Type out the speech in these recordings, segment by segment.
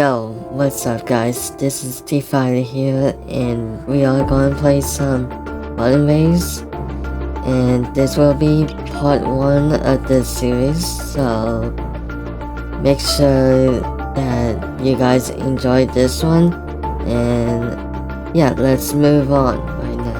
Yo, what's up guys, this is tfiely here, and we are going to play some Wuthering Waves, and this will be part 1 of this series, so make sure that you guys enjoyed this one, and yeah, let's move on right now.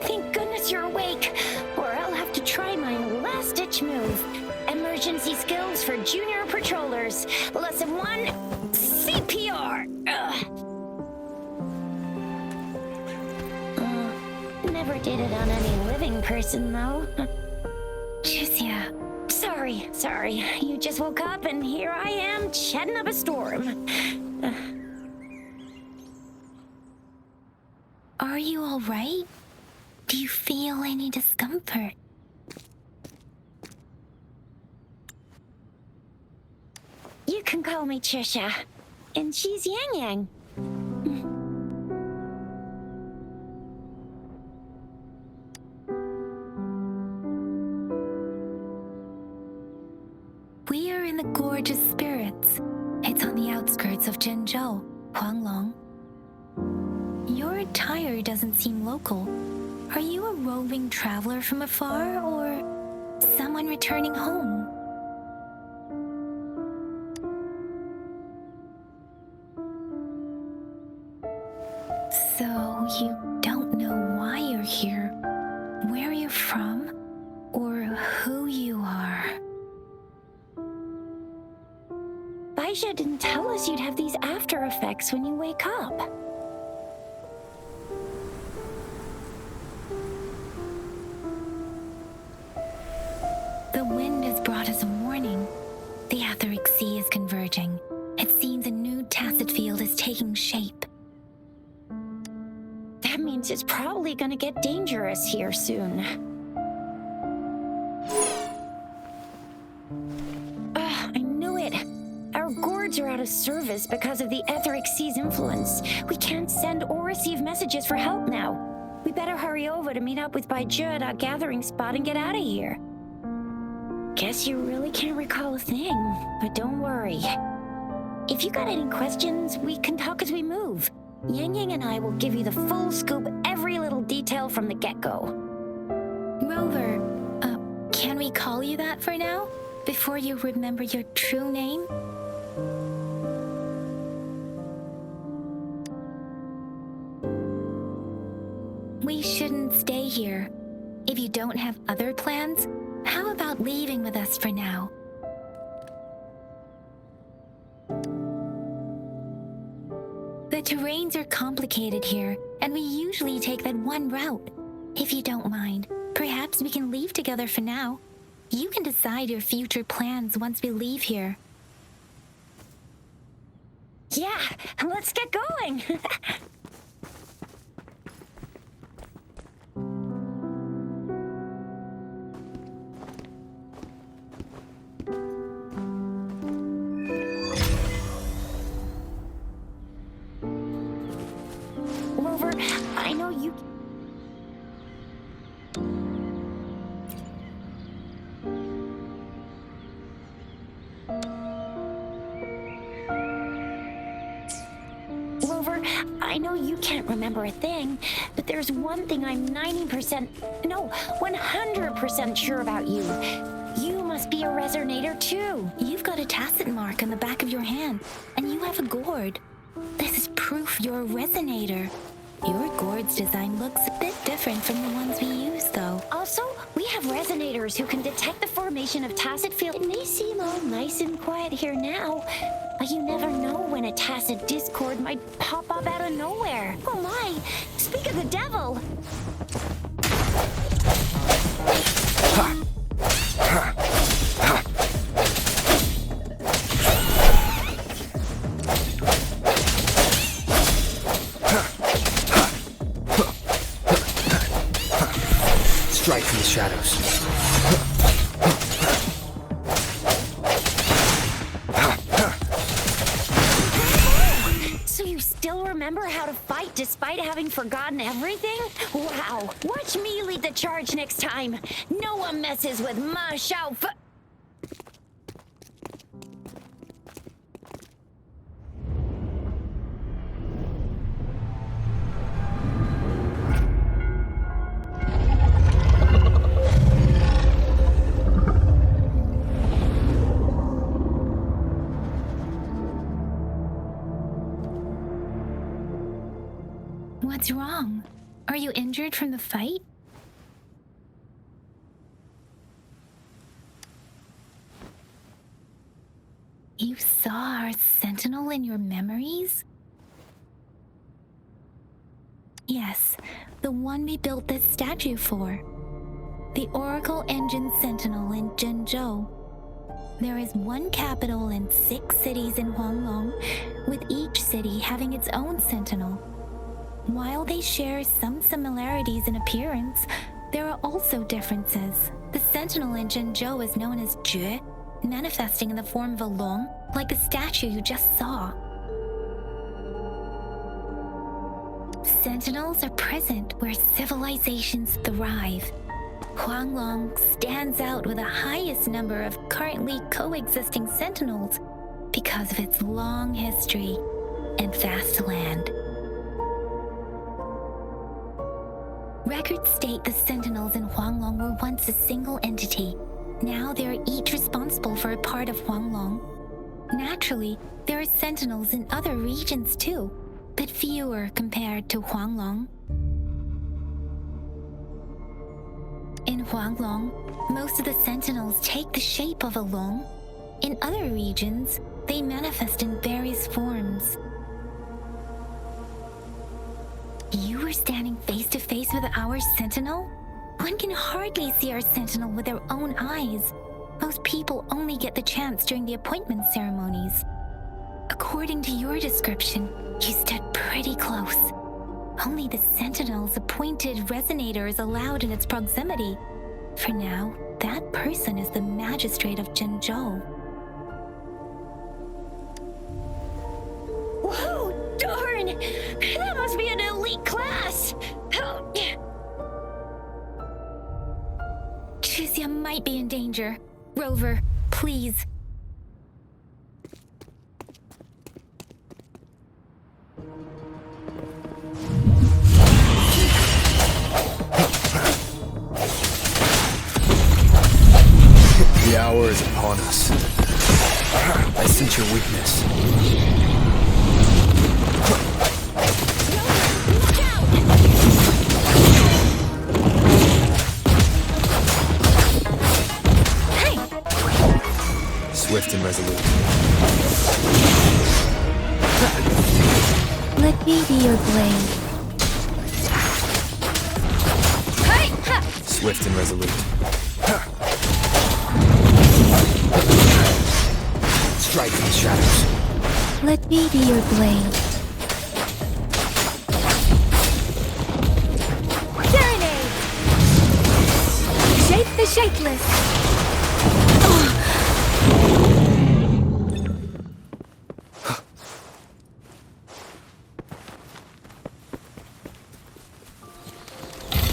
Thank goodness you're awake, or I'll have to try my last-ditch move. Emergency skills for junior patrollers. Lesson 1, CPR. Never did it on any living person, though. Juicia. Sorry. You just woke up, and here I am, chatting up a storm. Are you all right? Do you feel any discomfort? You can call me Trisha, and she's Yang Yang. We are in the Gorgeous Spirits. It's on the outskirts of Zhenzhou, Huanglong. Your attire doesn't seem local. Are you a roving traveler from afar, or someone returning home? So you don't know why you're here, where you're from, or who you are. Baisha didn't tell us you'd have these after effects when you wake up. The wind has brought us a warning. The Etheric Sea is converging. It seems a new tacit field is taking shape. That means it's probably gonna get dangerous here soon. I knew it. Our gourds are out of service because of the etheric sea's influence. We can't send or receive messages for help now. We better hurry over to meet up with Baiju at our gathering spot and get out of here. Guess you really can't recall a thing, but don't worry. If you got any questions, we can talk as we move. Yang Yang and I will give you the full scoop, every little detail from the get-go. Rover, can we call you that for now? Before you remember your true name? We shouldn't stay here. If you don't have other plans, how about leaving with us for now? The terrains are complicated here, and we usually take that one route. If you don't mind, perhaps we can leave together for now. You can decide your future plans once we leave here. Yeah, let's get going. Rover, I know you... Rover, I know you can't remember a thing, but there's one thing I'm 100% sure about you. You must be a resonator too. You've got a tacit mark on the back of your hand, and you have a gourd. This is proof you're a resonator. Your gourd's design looks a bit different from the ones we use, though. Also, we have resonators who can detect the formation of tacit field. It may seem all nice and quiet here now, but you never know when a tacit discord might pop up out of nowhere. Oh my, speak of the devil! Strike from the shadows. So you still remember how to fight despite having forgotten everything? Wow, watch me lead the charge next time. No one messes with Ma Shao Fu. What's wrong? Are you injured from the fight? You saw our sentinel in your memories? Yes, the one we built this statue for. The Oracle Engine Sentinel in Zhenzhou. There is one capital and 6 cities in Huanglong, with each city having its own sentinel. While they share some similarities in appearance, there are also differences. The sentinel in Zhenzhou is known as Jue, manifesting in the form of a long, like the statue you just saw. Sentinels are present where civilizations thrive. Huanglong stands out with the highest number of currently coexisting sentinels because of its long history and vast land. Records state the sentinels in Huanglong were once a single entity. Now they are each responsible for a part of Huanglong. Naturally, there are sentinels in other regions too, but fewer compared to Huanglong. In Huanglong, most of the sentinels take the shape of a long. In other regions, they manifest in various forms. You were standing face to face with our sentinel? One can hardly see our sentinel with their own eyes. Most people only get the chance during the appointment ceremonies. According to your description, you stood pretty close. Only the sentinel's appointed resonator is allowed in its proximity. For now, that person is the magistrate of Zhengzhou. Whoa, darn! That must be an elite class! Oh, Chixia might be in danger. Rover, please. The hour is upon us. I sense your weakness. look out! Hey! Swift and resolute. Let me be your blade. Hey! Ha! Swift and resolute. Strike in the shadows. Let me be your blade. Serenade! Shake the shakeless.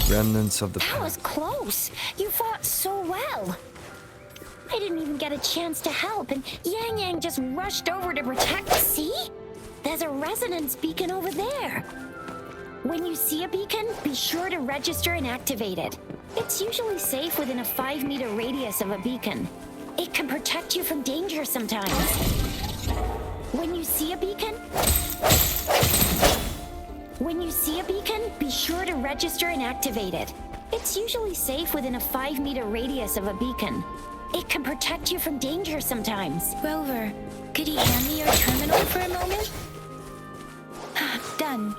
Remnants of the That was past. close. You fought so well. I didn't even get a chance to help, and Yang Yang just rushed over to protect. See? There's a resonance beacon over there. When you see a beacon, be sure to register and activate it. It's usually safe within a 5-meter radius of a beacon. It can protect you from danger sometimes. When you see a beacon, be sure to register and activate it. It's usually safe within a 5-meter radius of a beacon. It can protect you from danger sometimes. Rover, could you hand me your terminal for a moment? Done.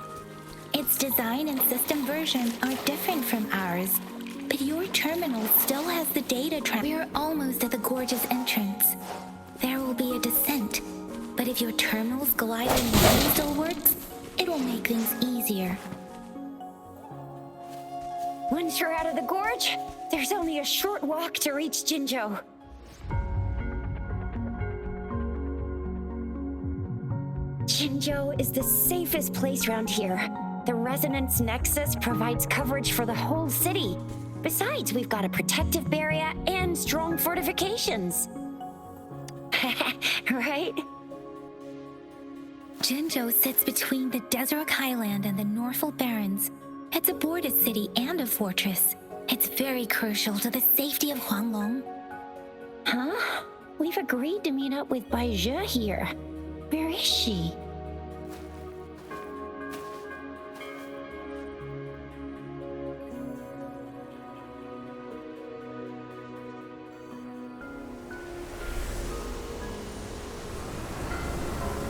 Its design and system version are different from ours, but your terminal still has the data track. We're almost at the gorge's entrance. There will be a descent, but if your terminal's gliding line still works, it will make things easier. Once you're out of the gorge, there's only a short walk to reach Jinzhou. Jinzhou is the safest place around here. The Resonance Nexus provides coverage for the whole city. Besides, we've got a protective barrier and strong fortifications. Right? Jinzhou sits between the Desert Highland and the Norfolk Barrens. It's a border city and a fortress. It's very crucial to the safety of Huanglong. Huh? We've agreed to meet up with Baizhe here. Where is she?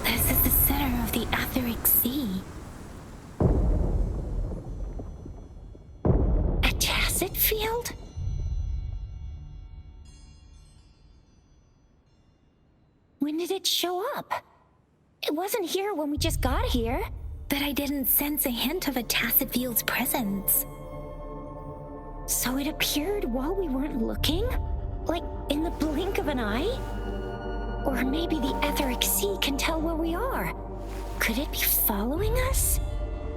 This is the center of the Etheric Sea. A tacit field? When did it show up? It wasn't here when we just got here. But I didn't sense a hint of a tacit field's presence. So it appeared while we weren't looking? Like in the blink of an eye? Or maybe the Etheric Sea can tell where we are. Could it be following us?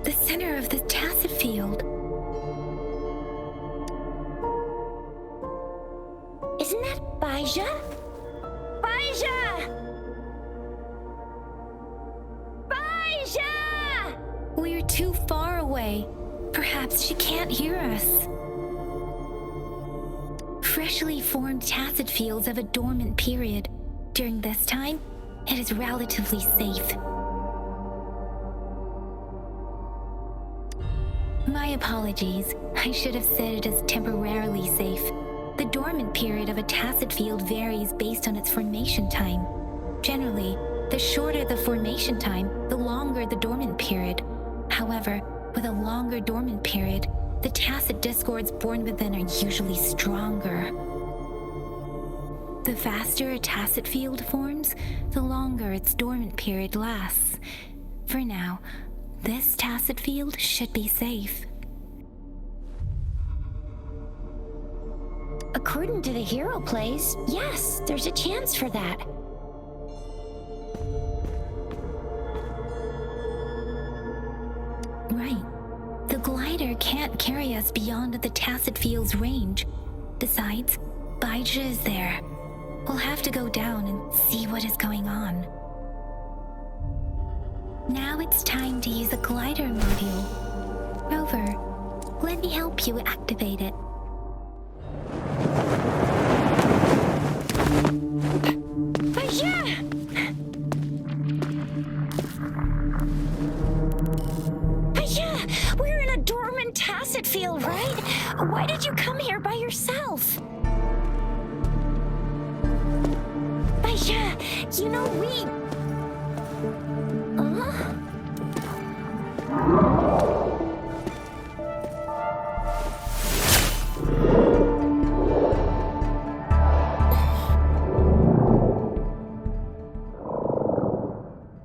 The center of the tacit field. Isn't that Baizhe? Baizhe! Baizhe! We're too far away. Perhaps she can't hear us. Freshly formed tacit fields have a dormant period. During this time, it is relatively safe. My apologies. I should have said it is temporarily safe. The dormant period of a tacit field varies based on its formation time. Generally, the shorter the formation time, the longer the dormant period. However, with a longer dormant period, the tacit discords born within are usually stronger. The faster a tacit field forms, the longer its dormant period lasts. For now, this tacit field should be safe. According to the hero plays, yes, there's a chance for that. Right. The glider can't carry us beyond the tacit field's range. Besides, Baija is there. We'll have to go down and see what is going on. Now it's time to use the glider module. Rover, let me help you activate it. We're in a dormant tacit field, right? Why did you come here by yourself? Baija, you know we...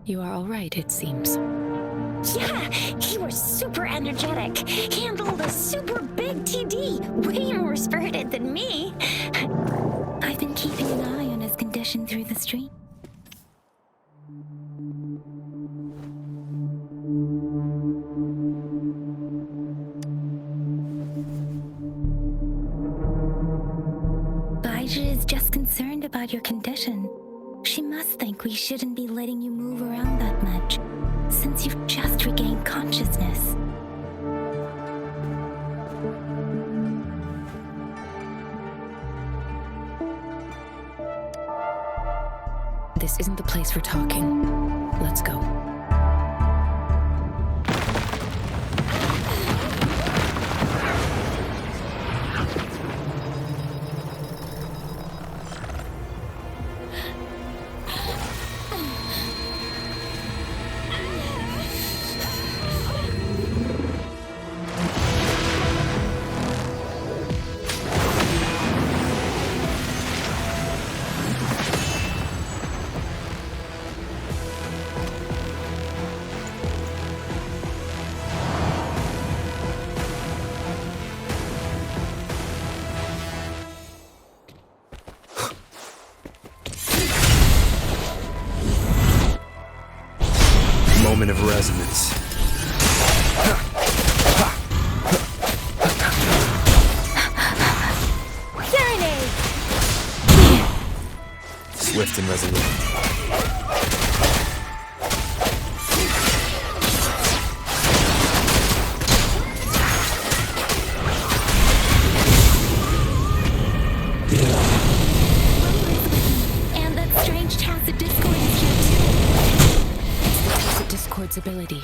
You are all right, it seems. Yeah, he was super energetic. Handled a super big TD. Way more spirited than me. I've been keeping an eye on his condition through the stream. Baija is just concerned about your condition. She must think we shouldn't be letting you move around that much, since you've just regained consciousness. This isn't the place for talking. Let's go. Moment of resonance. Serenade! Swift and resolute. And that strange tacit discord is here too. Tacit Discord's ability.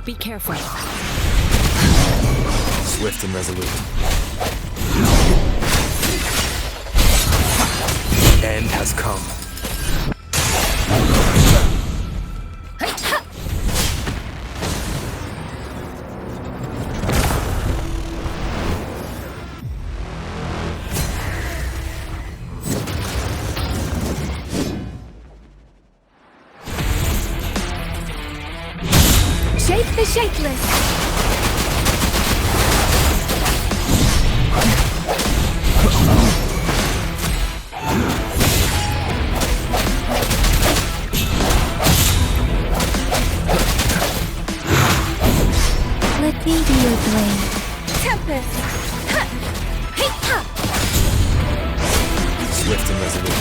Be careful. Swift and resolute. End has come. Shape the shapeless! Let me be your blade. Tempest! Ha! Hey, ha! Swift and resolute.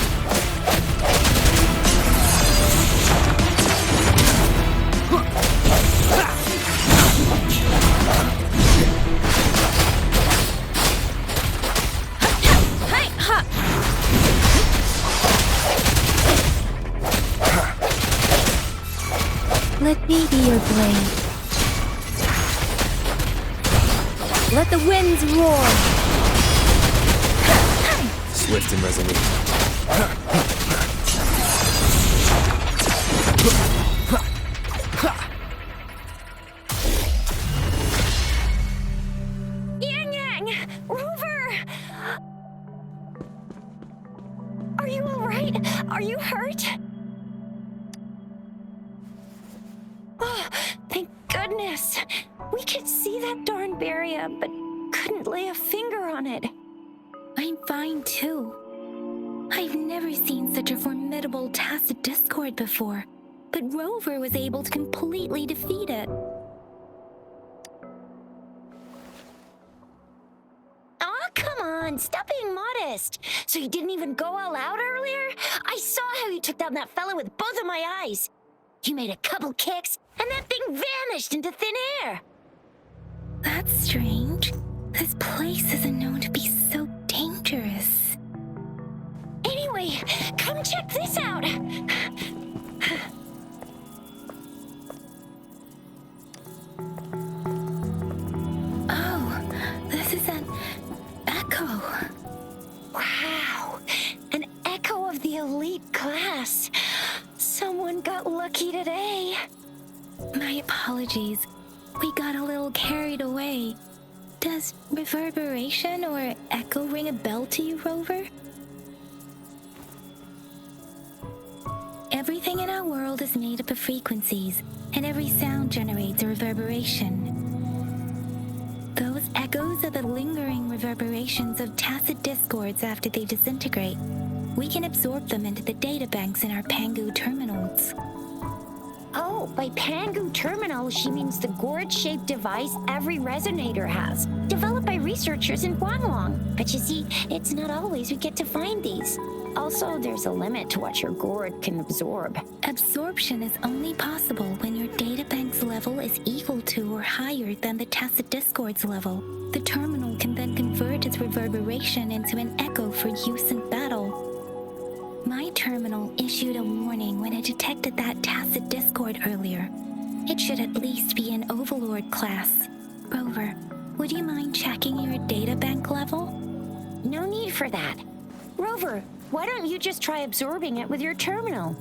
Hey, ha! Let me be your blade. Let the winds roar! Swift and resolute. Yang Yang! Rover! Are you alright? Are you hurt? Oh, thank goodness. We could see that darn barrier, but couldn't lay a finger on it. I'm fine too. I've never seen such a formidable tacit discord before, but Rover was able to completely defeat it. Aw, come on, stop being modest. So you didn't even go all out earlier? I saw how you took down that fella with both of my eyes. You made a couple kicks, and that thing vanished into thin air. That's strange. This place isn't known to be so dangerous. Anyway, come check this out. Oh, this is an echo. Wow, an echo of the elite class. Someone got lucky today. My apologies. We got a little carried away. Does reverberation or echo ring a bell to you, Rover? Everything in our world is made up of frequencies, and every sound generates a reverberation. Those echoes are the lingering reverberations of tacit discords after they disintegrate. We can absorb them into the databanks in our Pangu terminals. Oh, by Pangu terminal, she means the gourd-shaped device every resonator has, developed by researchers in Guanglong. But you see, it's not always we get to find these. Also, there's a limit to what your gourd can absorb. Absorption is only possible when your databank's level is equal to or higher than the tacit discord's level. The terminal can then convert its reverberation into an echo for use in battle. My terminal issued a warning when it detected that tacit discord earlier. It should at least be an overlord class. Rover, would you mind checking your databank level? No need for that. Rover, why don't you just try absorbing it with your terminal?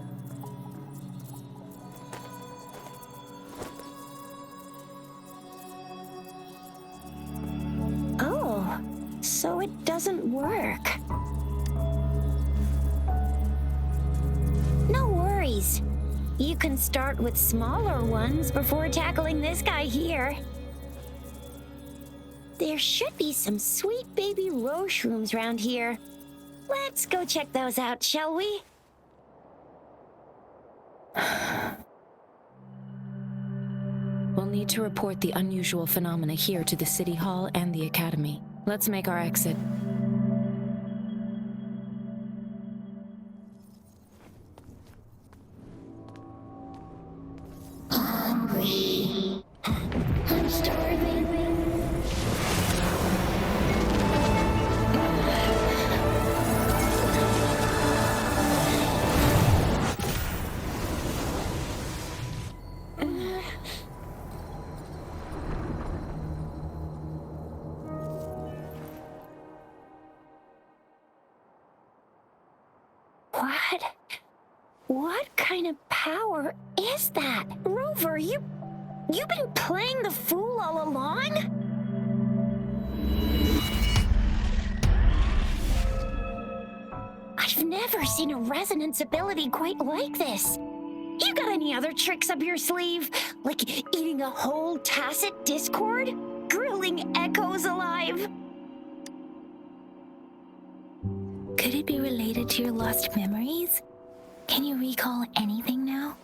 Oh, so it doesn't work. No worries. You can start with smaller ones before tackling this guy here. There should be some sweet baby roshrooms around here. Let's go check those out, shall we? We'll need to report the unusual phenomena here to the City Hall and the Academy. Let's make our exit. Hungry. I'm starving. What kind of power is that? Rover, you've been playing the fool all along? I've never seen a resonance ability quite like this. You got any other tricks up your sleeve? Like eating a whole tacit discord? Grilling echoes alive? Could it be related to your lost memories? Can you recall anything now?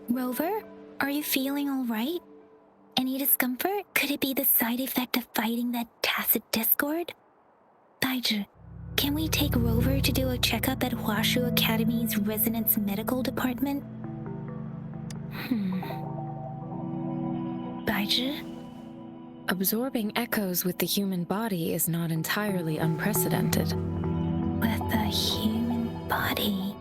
Rover, are you feeling all right? Any discomfort? Could it be the side effect of fighting that tacit discord? Baizhi, can we take Rover to do a checkup at Huashu Academy's Resonance Medical Department? Baizhi? Absorbing echoes with the human body is not entirely unprecedented. With the human body.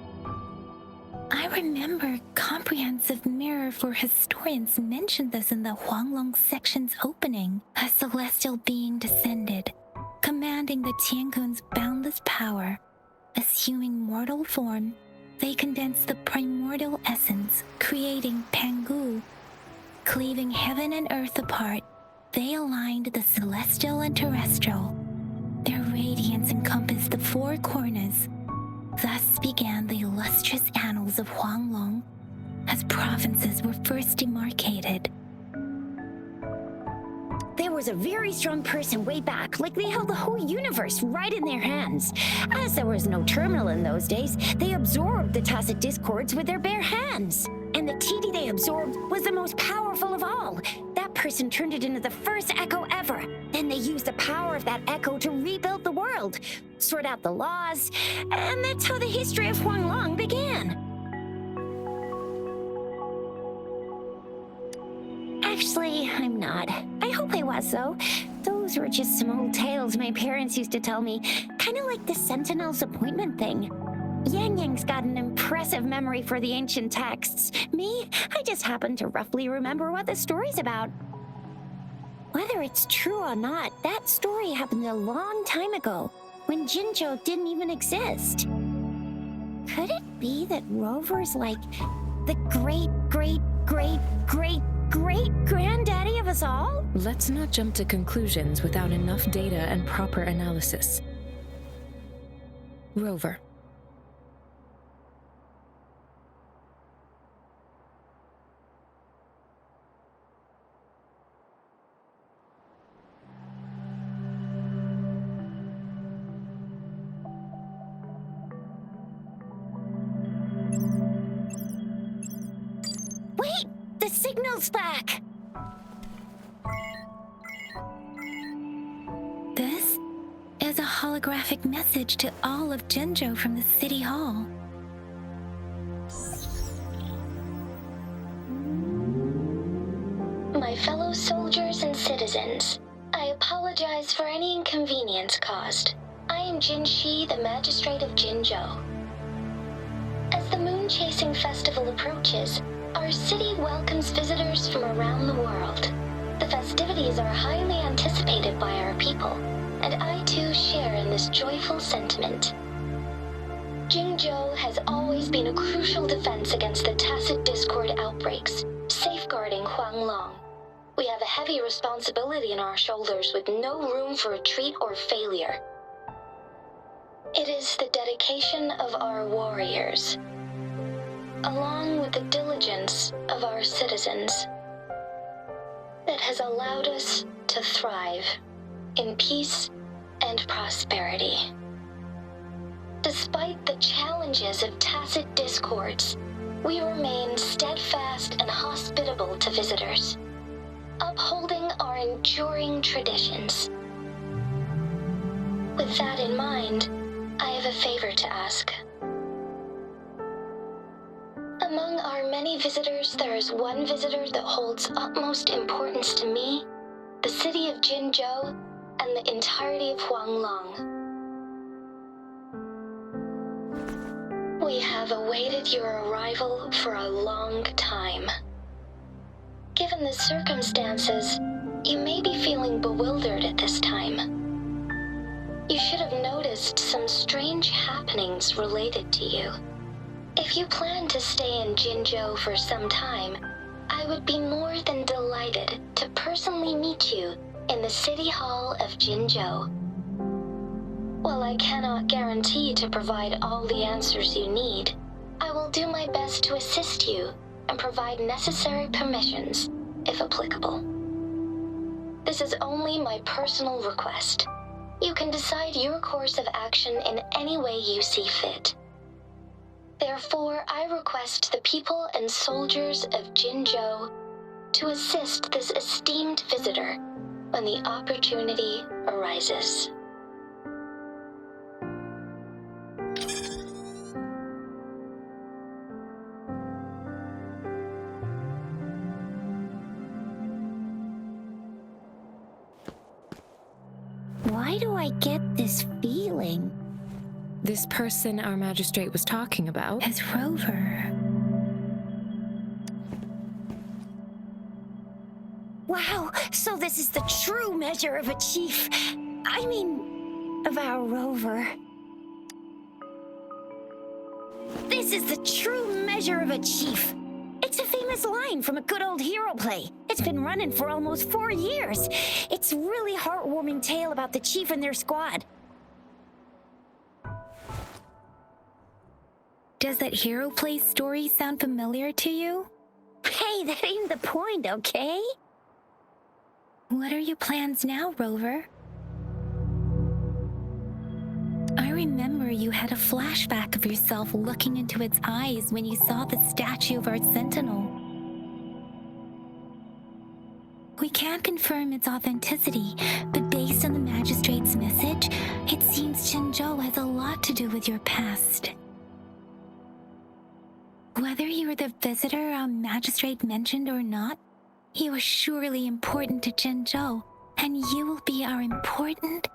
I remember Comprehensive Mirror for Historians mentioned this in the Huanglong section's opening. A celestial being descended, commanding the Tiankun's boundless power. Assuming mortal form, they condensed the primordial essence, creating Pangu. Cleaving heaven and earth apart, they aligned the celestial and terrestrial. Their radiance encompassed the four corners. Thus began the illustrious annals of Huanglong, as provinces were first demarcated. There was a very strong person way back, like they held the whole universe right in their hands. As there was no terminal in those days, they absorbed the tacit discords with their bare hands. And the TD they absorbed was the most powerful of all. That person turned it into the first echo ever. Then they used the power of that echo to rebuild the world, sort out the laws, and that's how the history of Huanglong began. Actually, I'm not. I hope I was, though. Those were just some old tales my parents used to tell me, kind of like the Sentinel's appointment thing. Yang Yang's got an impressive memory for the ancient texts. Me, I just happen to roughly remember what the story's about. Whether it's true or not, that story happened a long time ago, when Jinzhou didn't even exist. Could it be that Rover's like the great-great-great-great-great-granddaddy of us all? Let's not jump to conclusions without enough data and proper analysis. Rover. Wait! The signal's back! This is a holographic message to all of Jinzhou from the City Hall. My fellow soldiers and citizens, I apologize for any inconvenience caused. I am Jin Shi, the Magistrate of Jinzhou. As the Moon-Chasing Festival approaches, our city welcomes visitors from around the world. The festivities are highly anticipated by our people, and I too share in this joyful sentiment. Jinzhou has always been a crucial defense against the tacit discord outbreaks, safeguarding Huanglong. We have a heavy responsibility on our shoulders with no room for retreat or failure. It is the dedication of our warriors, along with the diligence of our citizens, that has allowed us to thrive in peace and prosperity. Despite the challenges of tacit discords, we remain steadfast and hospitable to visitors, upholding our enduring traditions. With that in mind, I have a favor to ask. Among our many visitors, there is one visitor that holds utmost importance to me, the city of Jinzhou, and the entirety of Huanglong. We have awaited your arrival for a long time. Given the circumstances, you may be feeling bewildered at this time. You should have noticed some strange happenings related to you. If you plan to stay in Jinzhou for some time, I would be more than delighted to personally meet you in the City Hall of Jinzhou. While I cannot guarantee to provide all the answers you need, I will do my best to assist you and provide necessary permissions, if applicable. This is only my personal request. You can decide your course of action in any way you see fit. Therefore, I request the people and soldiers of Jinzhou to assist this esteemed visitor when the opportunity arises. Why do I get this feeling? This person our magistrate was talking about Is Rover. Wow, so this is the true measure of a chief. I mean, of our Rover. This is the true measure of a chief. It's a famous line from a good old hero play. It's been running for almost 4 years. It's a really heartwarming tale about the chief and their squad. Does that hero play story sound familiar to you? Hey, that ain't the point, okay? What are your plans now, Rover? I remember you had a flashback of yourself looking into its eyes when you saw the statue of our sentinel. We can't confirm its authenticity, but based on the magistrate's message, it seems Jinzhou has a lot to do with your past. Whether you were the visitor our magistrate mentioned or not, you are surely important to Jinzhou, and you will be our important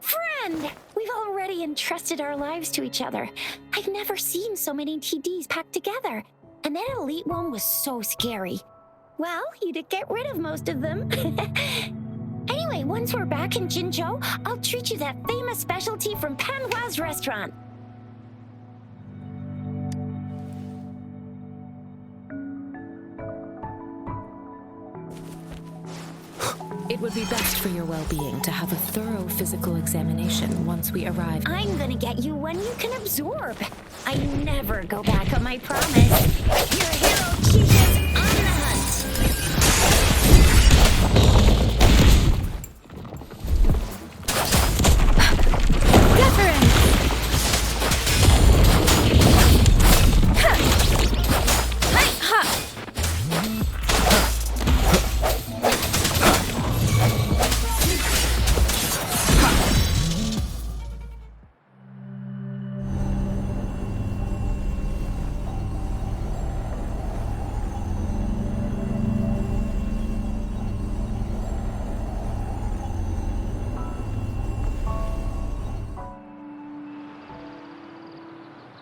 Friend! We've already entrusted our lives to each other. I've never seen so many TDs packed together. And that elite one was so scary. Well, you did get rid of most of them. Anyway, once we're back in Jinzhou, I'll treat you that famous specialty from Panhua's restaurant. It would be best for your well-being to have a thorough physical examination once we arrive. I'm gonna get you one you can absorb. I never go back on my promise. Your hero Chica's on the hunt. reference!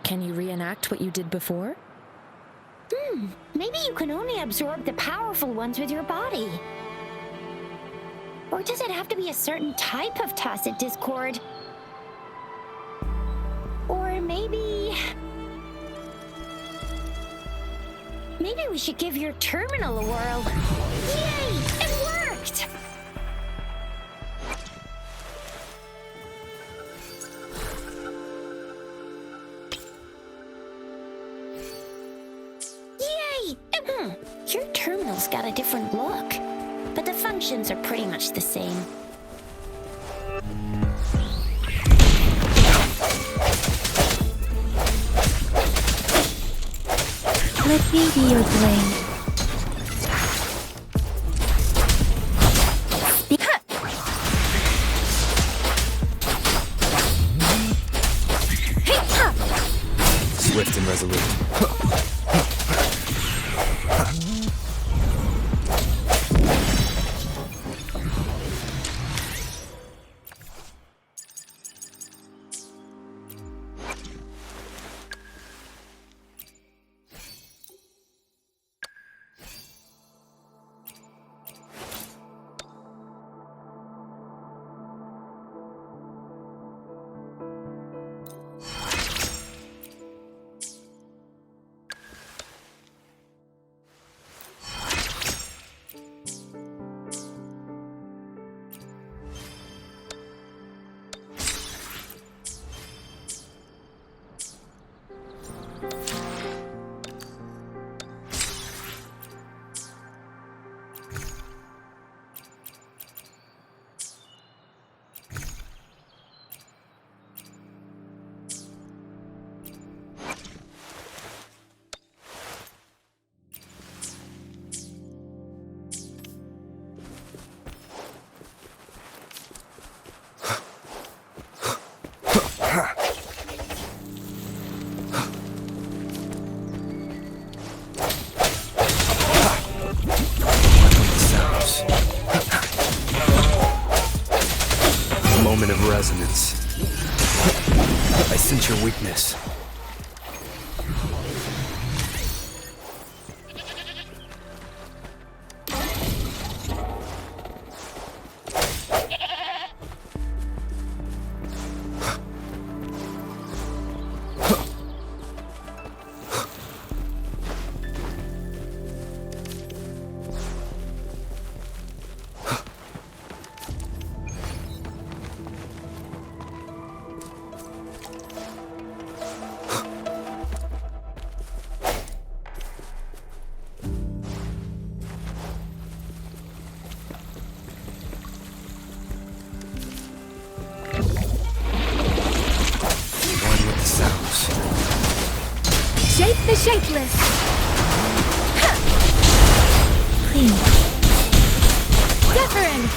Can you reenact what you did before? Maybe you can only absorb the powerful ones with your body. Or does it have to be a certain type of tacit discord? Or maybe we should give your terminal a whirl. Yay! It worked! Your terminal's got a different look, but the functions are pretty much the same. Let me be your blade. Swift and resolute. Moment of resonance. I sense your weakness. Shape the shapeless. Clean. Deference.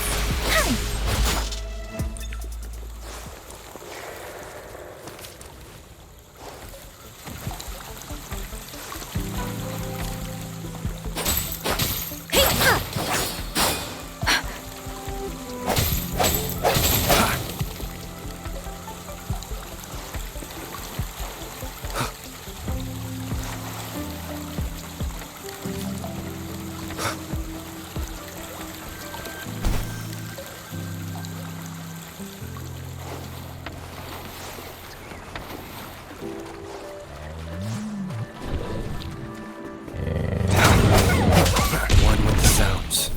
One with the sounds.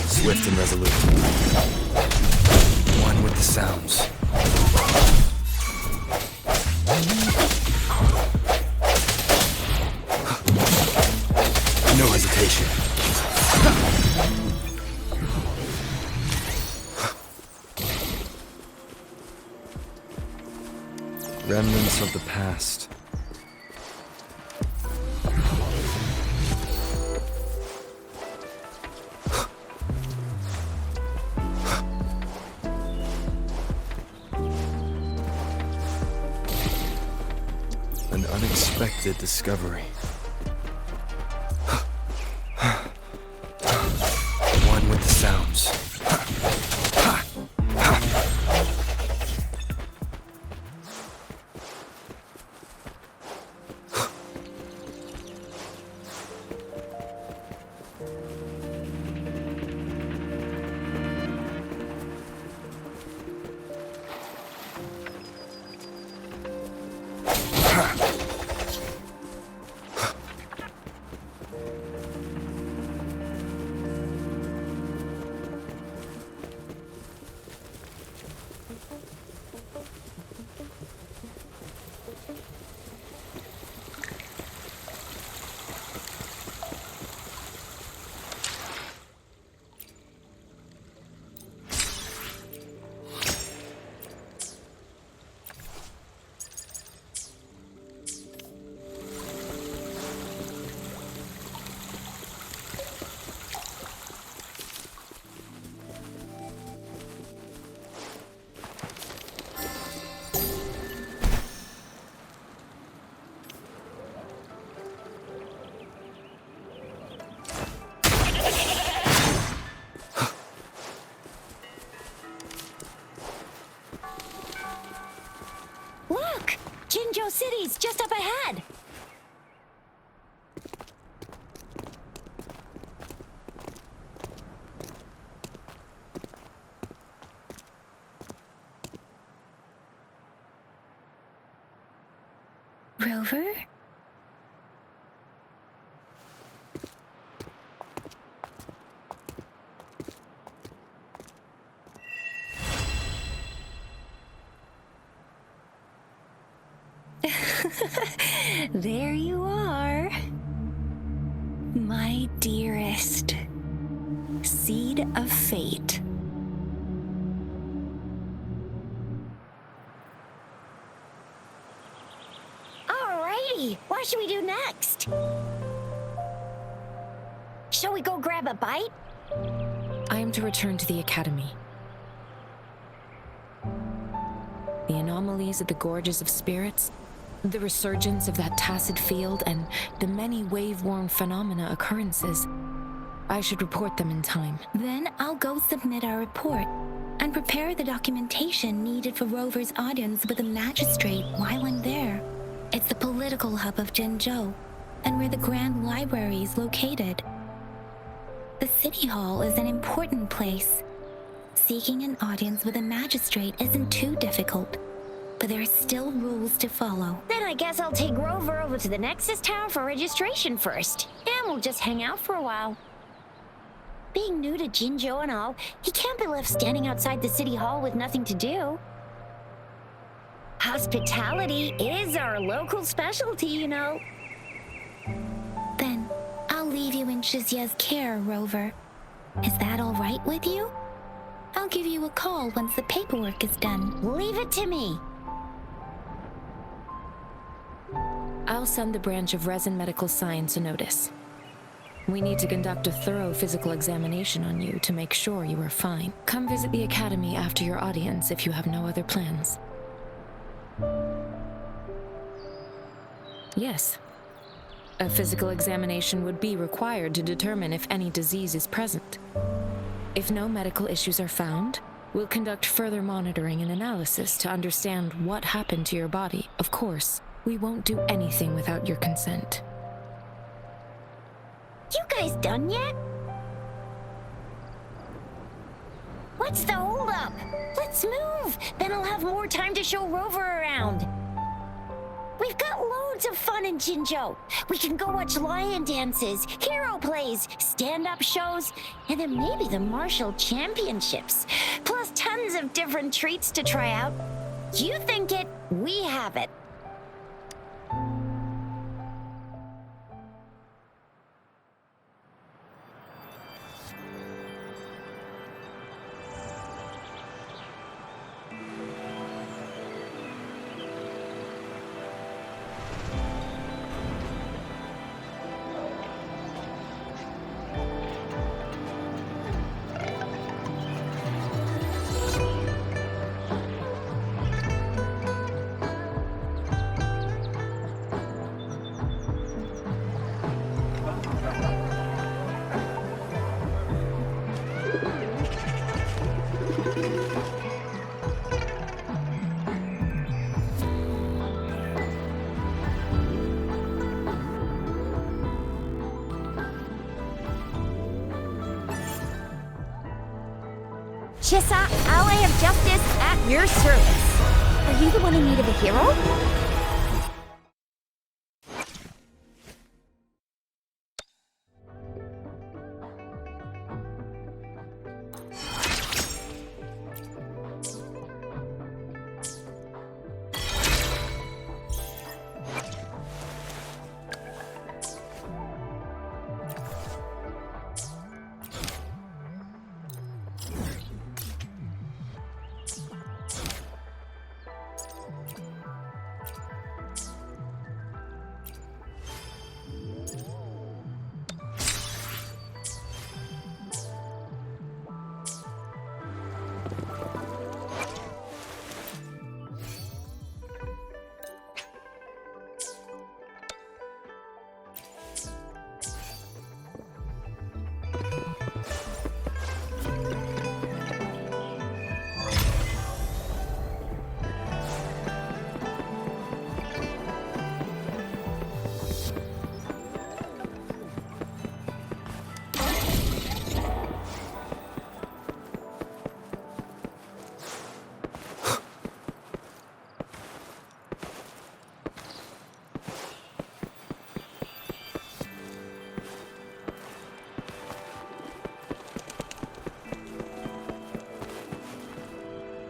Swift and resolute. One with the sounds. No hesitation. Remnants of the past. An unexpected discovery. One with the sounds. Look! Jinzhou City's just up ahead! Rover? There you are. My dearest. Seed of fate. Alrighty, what should we do next? Shall we go grab a bite? I am to return to the Academy. The anomalies of the gorges of spirits, the resurgence of that tacit field, and the many wave-worn phenomena occurrences. I should report them in time. Then I'll go submit our report and prepare the documentation needed for Rover's audience with the magistrate while I'm there. It's the political hub of Jinzhou, and where the Grand Library is located. The City Hall is an important place. Seeking an audience with a magistrate isn't too difficult, but there are still rules to follow. Then I guess I'll take Rover over to the Nexus Tower for registration first, and we'll just hang out for a while. Being new to Jinzhou and all, he can't be left standing outside the City Hall with nothing to do. Hospitality is our local specialty, you know. Shixia's care, Rover. Is that all right with you? I'll give you a call once the paperwork is done. Leave it to me. I'll send the branch of Resin Medical Science a notice. We need to conduct a thorough physical examination on you to make sure you are fine. Come visit the academy after your audience if you have no other plans. Yes. A physical examination would be required to determine if any disease is present. If no medical issues are found, we'll conduct further monitoring and analysis to understand what happened to your body. Of course, we won't do anything without your consent. You guys done yet? What's the holdup? Let's move! Then I'll have more time to show Rover around. We've got loads of fun in Jinzhou. We can go watch lion dances, hero plays, stand-up shows, and then maybe the martial championships. Plus tons of different treats to try out. You think it, we have it. Chissa, ally of justice at your service. Are you the one in need of a hero?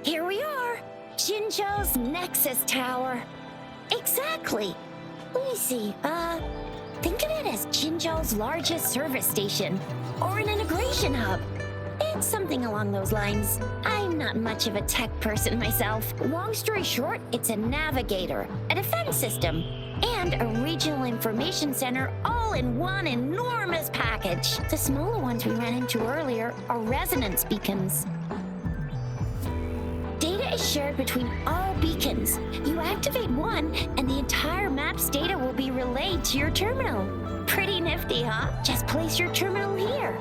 Here we are, Jinzhou's Nexus Tower. Exactly. Let me see, think of it as Jinzhou's largest service station, or an integration hub. It's something along those lines. I'm not much of a tech person myself. Long story short, it's a navigator, a defense system, and a regional information center all in one enormous package. The smaller ones we ran into earlier are resonance beacons. Data is shared between all beacons. You activate one, and the entire map's data will be relayed to your terminal. Pretty nifty, huh? Just place your terminal here.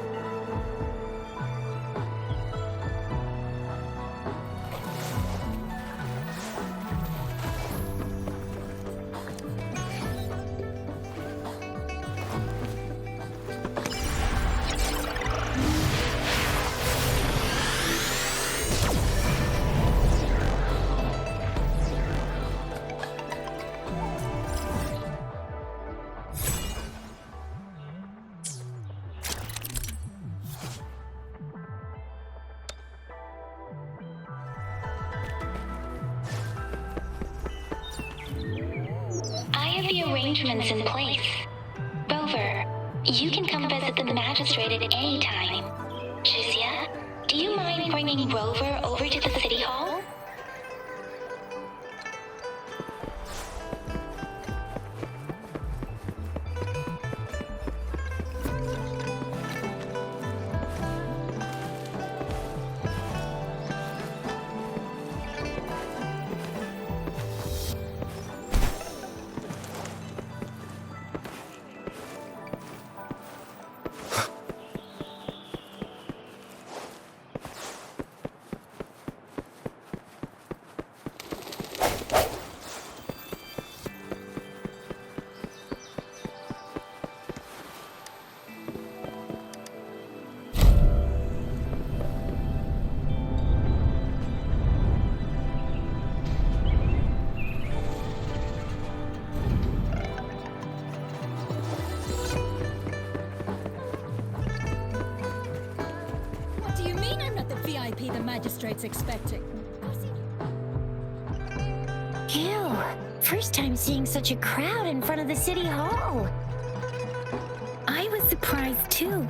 I have the arrangements in place. Rover, You can come visit the magistrate at any time. Shizia, do you mind bringing Rover over to the city hall? What do you mean I'm not the VIP the magistrate's expecting? Ew. First time seeing such a crowd in front of the city hall. I was surprised too.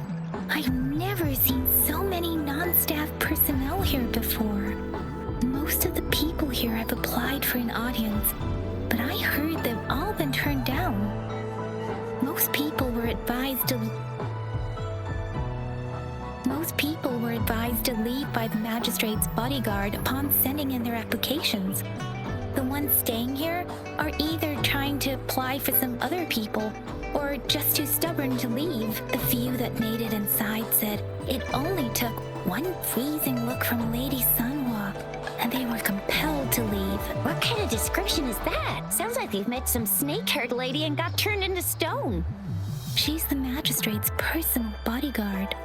I've never seen so many non-staff personnel here before. Most of the people here have applied for an audience, but I heard they've all been turned down. Most people were advised to leave by the magistrate's bodyguard upon sending in their applications. The ones staying here are either trying to apply for some other people or just too stubborn to leave. The few that made it inside said it only took one freezing look from Lady Sunwa and they were compelled to leave. What kind of description is that? Sounds like they've met some snake-haired lady and got turned into stone. She's the magistrate's personal bodyguard.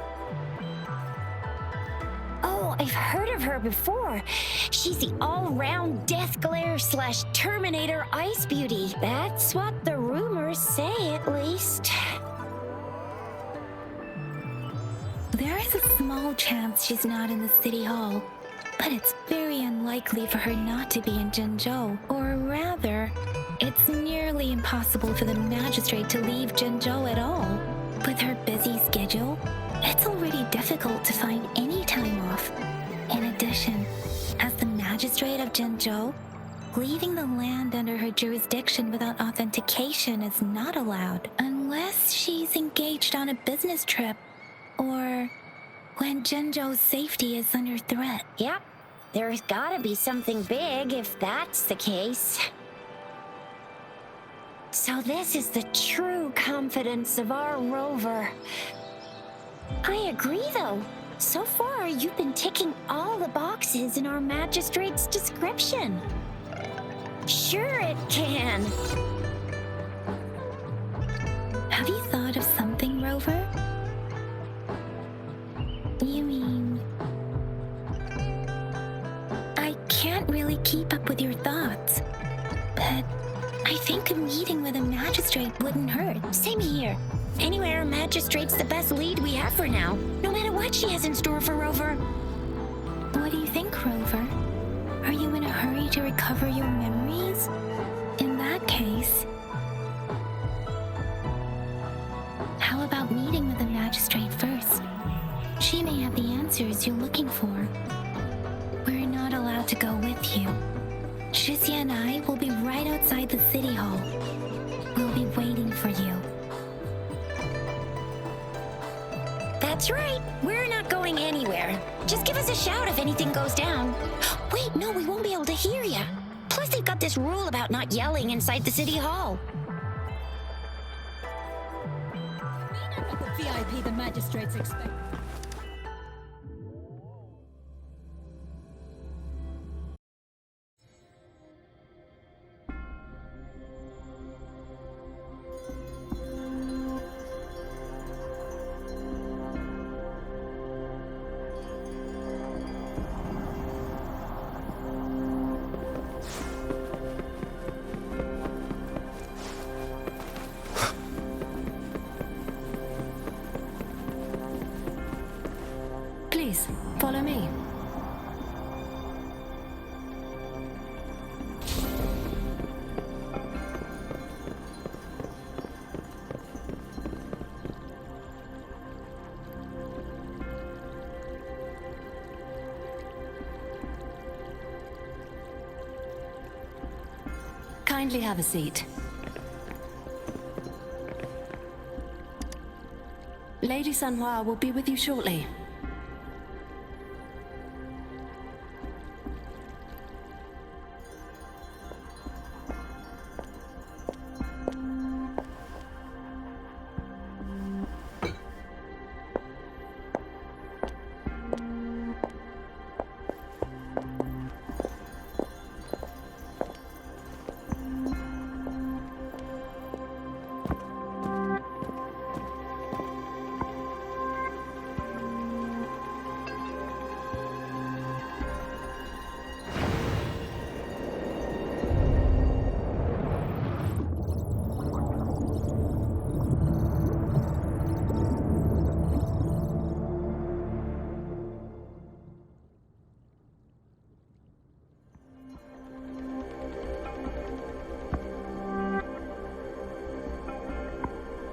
Oh, I've heard of her before. She's the all-round death glare / Terminator ice beauty. That's what the rumors say, at least. There is a small chance she's not in the city hall, but it's very unlikely for her not to be in Jinzhou. Or rather, it's nearly impossible for the magistrate to leave Jinzhou at all. With her busy schedule, it's already difficult to find any time off. In addition, as the magistrate of Jinzhou, leaving the land under her jurisdiction without authentication is not allowed unless she's engaged on a business trip or when Jinzhou's safety is under threat. Yep, there's gotta be something big if that's the case. So this is the true confidence of our Rover. I agree, though. So far, you've been ticking all the boxes in our magistrate's description. Sure it can. Have you thought of something, Rover? You mean... I can't really keep up with your thoughts, but I think a meeting with a magistrate wouldn't hurt. Same here. Anyway, our magistrate's the best lead we have for now, no matter what she has in store for Rover. What do you think, Rover? Are you in a hurry to recover your memories? In that case, how about meeting with the magistrate first? She may have the answers you're looking for. We're not allowed to go with you. Shizia and I will be right outside the city hall. We'll be waiting for you. That's right. We're not going anywhere. Just give us a shout if anything goes down. Wait, no, we won't be able to hear you. Plus, they've got this rule about not yelling inside the city hall. I'm not the VIP the magistrate's expecting. Kindly have a seat. Lady Sanhua will be with you shortly.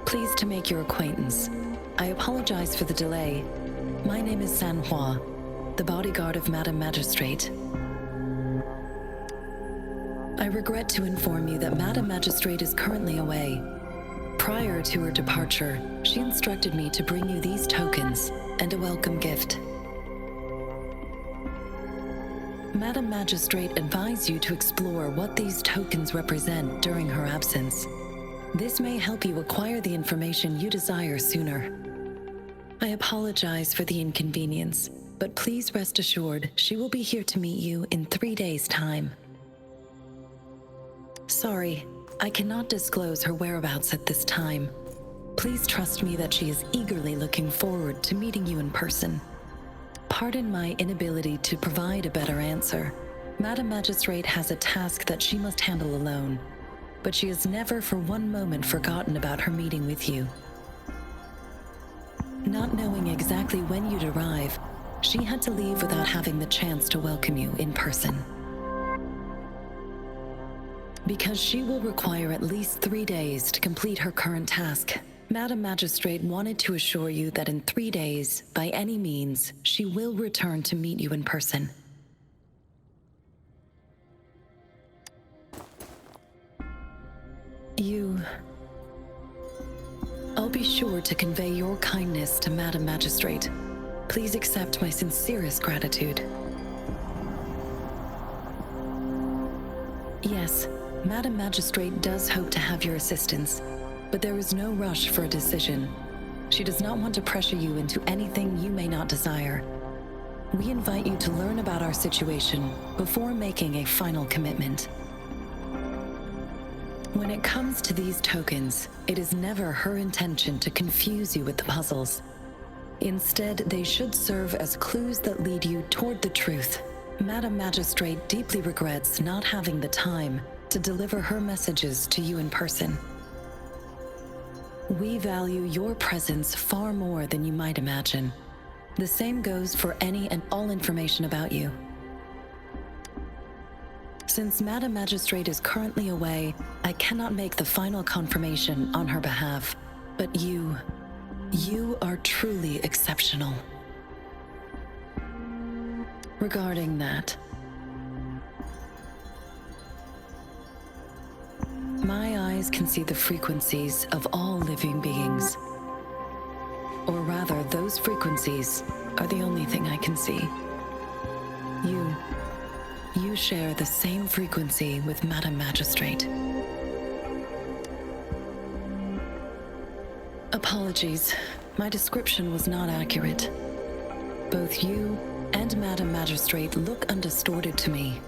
Pleased to make your acquaintance. I apologize for the delay. My name is Sanhua, the bodyguard of Madame Magistrate. I regret to inform you that Madame Magistrate is currently away. Prior to her departure, she instructed me to bring you these tokens and a welcome gift. Madame Magistrate advised you to explore what these tokens represent during her absence. This may help you acquire the information you desire sooner. I apologize for the inconvenience, but please rest assured she will be here to meet you in 3 days' time. Sorry, I cannot disclose her whereabouts at this time. Please trust me that she is eagerly looking forward to meeting you in person. Pardon my inability to provide a better answer. Madame Magistrate has a task that she must handle alone, but she has never for one moment forgotten about her meeting with you. Not knowing exactly when you'd arrive, she had to leave without having the chance to welcome you in person. Because she will require at least 3 days to complete her current task, Madame Magistrate wanted to assure you that in 3 days, by any means, she will return to meet you in person. I'll be sure to convey your kindness to Madame Magistrate. Please accept my sincerest gratitude. Yes, Madame Magistrate does hope to have your assistance, but there is no rush for a decision. She does not want to pressure you into anything you may not desire. We invite you to learn about our situation before making a final commitment. When it comes to these tokens, it is never her intention to confuse you with the puzzles. Instead, they should serve as clues that lead you toward the truth. Madame Magistrate deeply regrets not having the time to deliver her messages to you in person. We value your presence far more than you might imagine. The same goes for any and all information about you. Since Madame Magistrate is currently away, I cannot make the final confirmation on her behalf. But you are truly exceptional. Regarding that, my eyes can see the frequencies of all living beings. Or rather, those frequencies are the only thing I can see. You share the same frequency with Madame Magistrate. Apologies, my description was not accurate. Both you and Madame Magistrate look undistorted to me.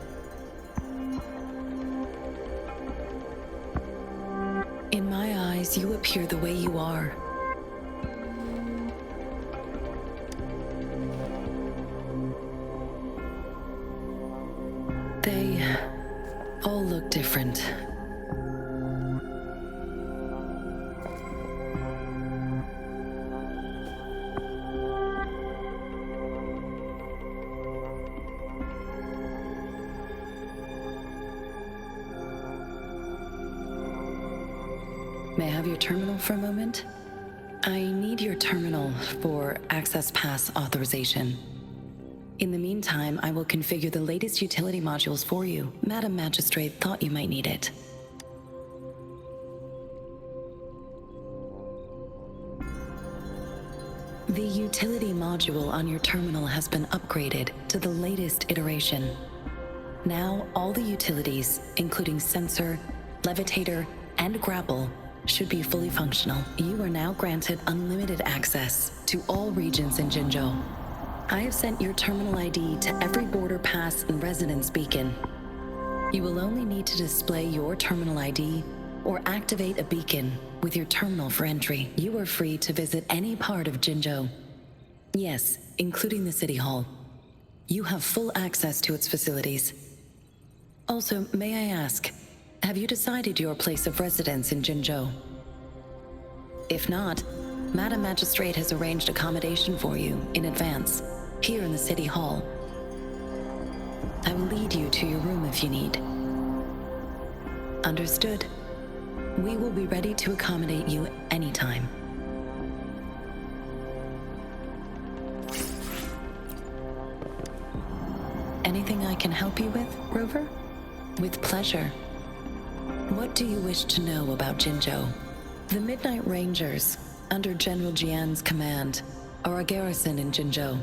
In my eyes, you appear the way you are. They all look different. May I have your terminal for a moment? I need your terminal for Access Pass authorization. In the meantime, I will configure the latest utility modules for you. Madame Magistrate thought you might need it. The utility module on your terminal has been upgraded to the latest iteration. Now, all the utilities, including sensor, levitator, and grapple, should be fully functional. You are now granted unlimited access to all regions in Jinzhou. I have sent your terminal ID to every border pass and residence beacon. You will only need to display your terminal ID or activate a beacon with your terminal for entry. You are free to visit any part of Jinzhou. Yes, including the City Hall. You have full access to its facilities. Also, may I ask, have you decided your place of residence in Jinzhou? If not, Madam Magistrate has arranged accommodation for you in advance, here in the City Hall. I will lead you to your room if you need. Understood. We will be ready to accommodate you anytime. Anything I can help you with, Rover? With pleasure. What do you wish to know about Jinzhou? The Midnight Rangers, under General Jian's command, are a garrison in Jinzhou.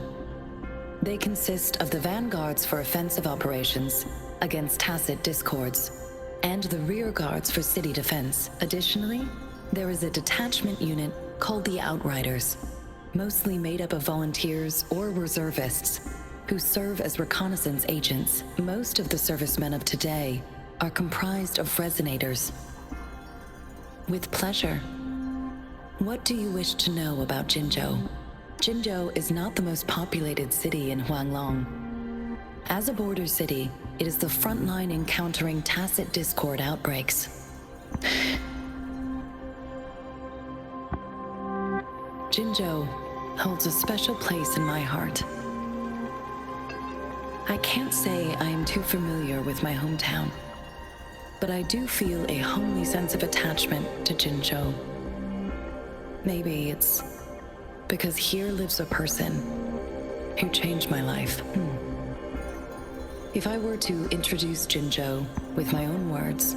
They consist of the vanguards for offensive operations against tacit discords, and the rear guards for city defense. Additionally, there is a detachment unit called the Outriders, mostly made up of volunteers or reservists who serve as reconnaissance agents. Most of the servicemen of today are comprised of resonators. With pleasure. What do you wish to know about Jinzhou? Jinzhou is not the most populated city in Huanglong. As a border city, it is the front line in countering tacit discord outbreaks. Jinzhou holds a special place in my heart. I can't say I am too familiar with my hometown, but I do feel a homely sense of attachment to Jinzhou. Maybe it's because here lives a person who changed my life. If I were to introduce Jinzhou with my own words,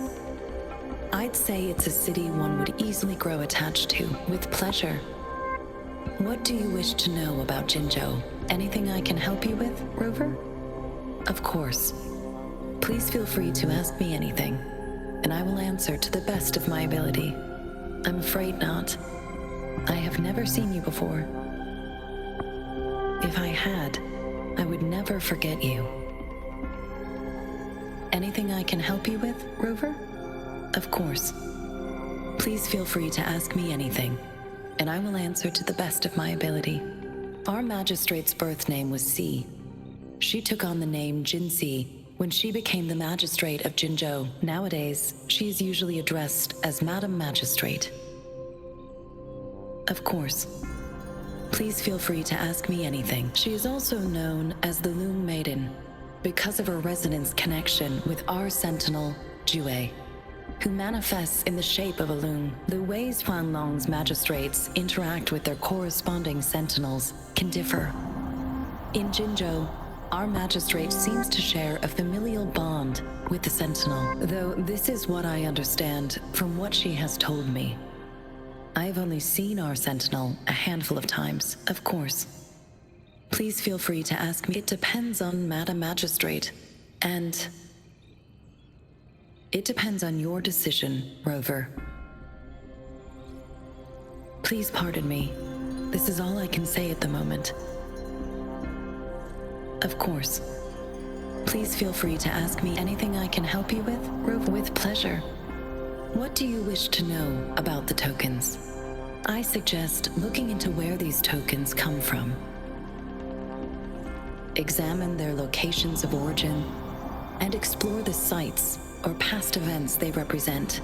I'd say it's a city one would easily grow attached to. With pleasure. What do you wish to know about Jinzhou? Anything I can help you with, Rover? Of course. Please feel free to ask me anything, and I will answer to the best of my ability. I'm afraid not. I have never seen you before. If I had, I would never forget you. Anything I can help you with, Rover? Of course. Please feel free to ask me anything, and I will answer to the best of my ability. Our magistrate's birth name was Si. She took on the name Jinsi when she became the magistrate of Jinzhou. Nowadays, she is usually addressed as Madam Magistrate. Of course. Please feel free to ask me anything. She is also known as the Loom Maiden because of her resonance connection with our sentinel, Jue, who manifests in the shape of a loom. The ways Huanglong's magistrates interact with their corresponding sentinels can differ. In Jinzhou, our magistrate seems to share a familial bond with the sentinel, though this is what I understand from what she has told me. I have only seen our sentinel a handful of times, of course. Please feel free to ask me. It depends on Madam Magistrate, and it depends on your decision, Rover. Please pardon me. This is all I can say at the moment. Of course. Please feel free to ask me anything I can help you with, Rover. With pleasure. What do you wish to know about the tokens? I suggest looking into where these tokens come from. Examine their locations of origin and explore the sites or past events they represent.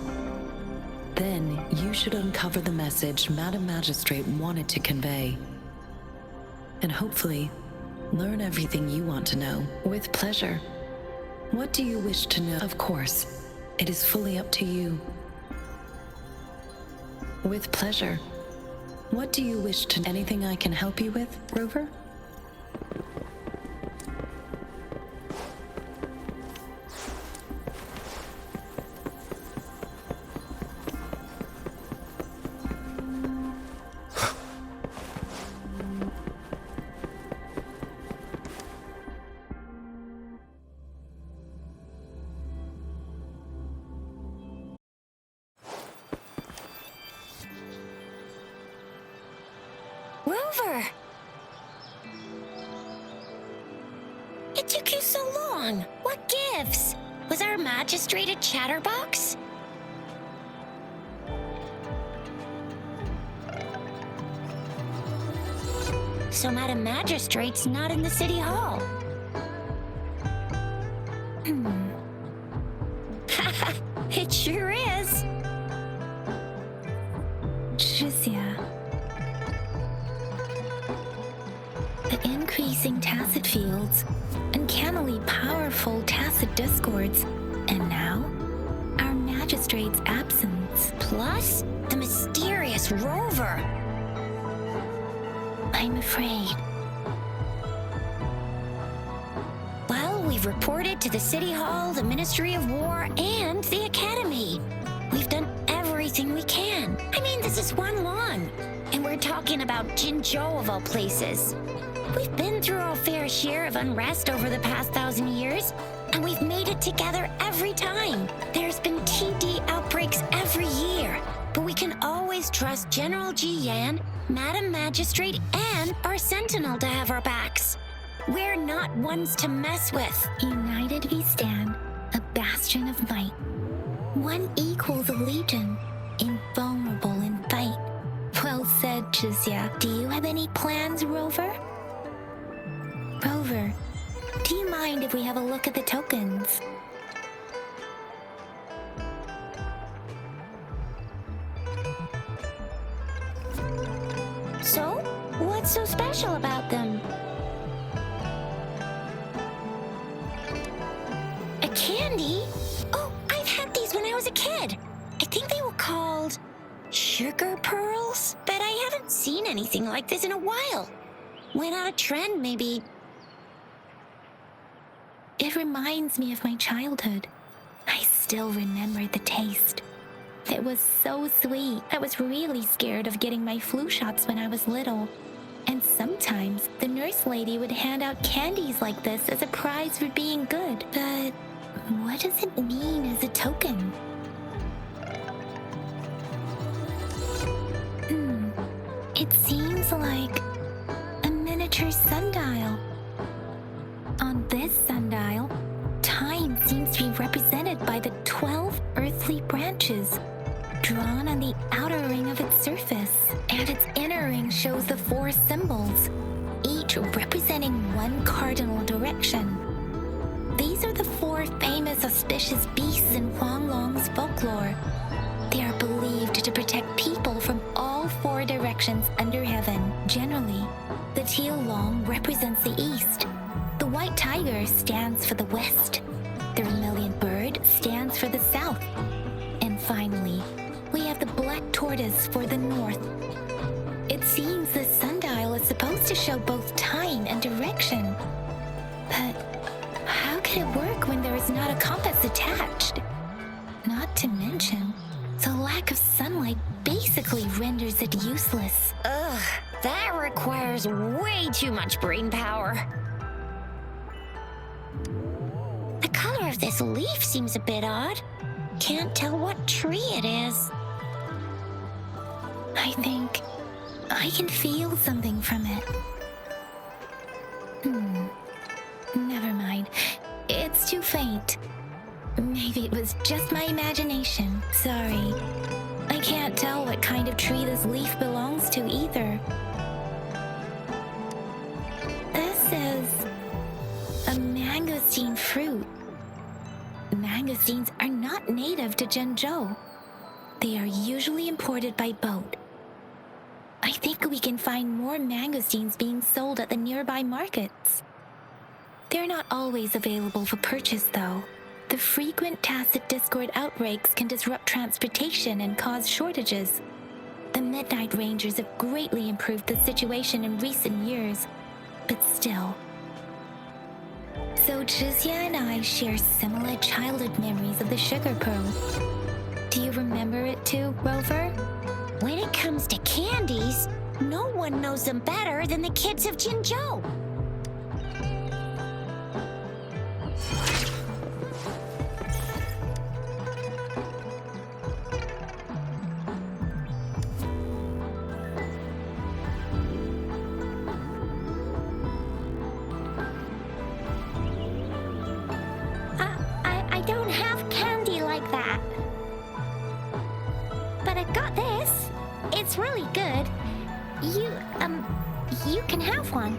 Then you should uncover the message Madam Magistrate wanted to convey. And hopefully, learn everything you want to know. With pleasure. What do you wish to know? Of course, it is fully up to you. With pleasure. What do you wish to know? Anything I can help you with, Rover? Rover! It took you so long. What gives? Was our magistrate a chatterbox? So Madam Magistrate's not in the city hall. It sure is. Shizia. The increasing tacit fields, uncannily powerful tacit discords, and now, our magistrate's absence. Plus, the mysterious Rover. I'm afraid. Well, we've reported to the City Hall, the Ministry of War, and the Academy. We've done everything we can. I mean, this is one lawn. And we're talking about Jinzhou of all places. We've been through our fair share of unrest over the past 1,000 years, and we've made it together every time. There's been TD outbreaks every year, but we can always trust General Ji Yan, Madam Magistrate, and our Sentinel to have our backs. We're not ones to mess with. United we stand, a bastion of might. One equals a legion, invulnerable in fight. Well said, Jizia. Do you have any plans, Rover? Rover, do you mind if we have a look at the tokens? So, what's so special about them? A candy? Oh, I've had these when I was a kid. I think they were called sugar pearls, but I haven't seen anything like this in a while. Went out of trend, maybe. It reminds me of my childhood. I still remember the taste. It was so sweet. I was really scared of getting my flu shots when I was little. And sometimes the nurse lady would hand out candies like this as a prize for being good. But what does it mean as a token? It seems like a miniature sundial. On this sundial, time seems to be represented by the 12 earthly branches drawn on the outer ring of its surface, and its inner ring shows the 4 symbols, each representing one cardinal direction. These are the 4 famous auspicious beasts in Huanglong's folklore. They are believed to protect people from all 4 directions under heaven. Generally, the teal long represents the east. The white tiger stands for the west. The vermilion bird stands for the south. And finally, we have the black tortoise for the north. It seems the sundial is supposed to show both time and direction. But how can it work when there is not a compass attached? Not to mention, the lack of sunlight basically renders it useless. Ugh, that requires way too much brain power. The color of this leaf seems a bit odd. Can't tell what tree it is. I think I can feel something from it. Never mind. It's too faint. Maybe it was just my imagination. Sorry. I can't tell what kind of tree this leaf belongs to either. This is a mangosteen fruit. Mangosteens are not native to Jinzhou. They are usually imported by boat. I think we can find more mangosteens being sold at the nearby markets. They're not always available for purchase, though. The frequent tacit discord outbreaks can disrupt transportation and cause shortages. The Midnight Rangers have greatly improved the situation in recent years, but still. So Jizia and I share similar childhood memories of the sugar pearl. Do you remember it too, Rover? When it comes to candies, no one knows them better than the kids of Jinzhou. It's really good. You can have one.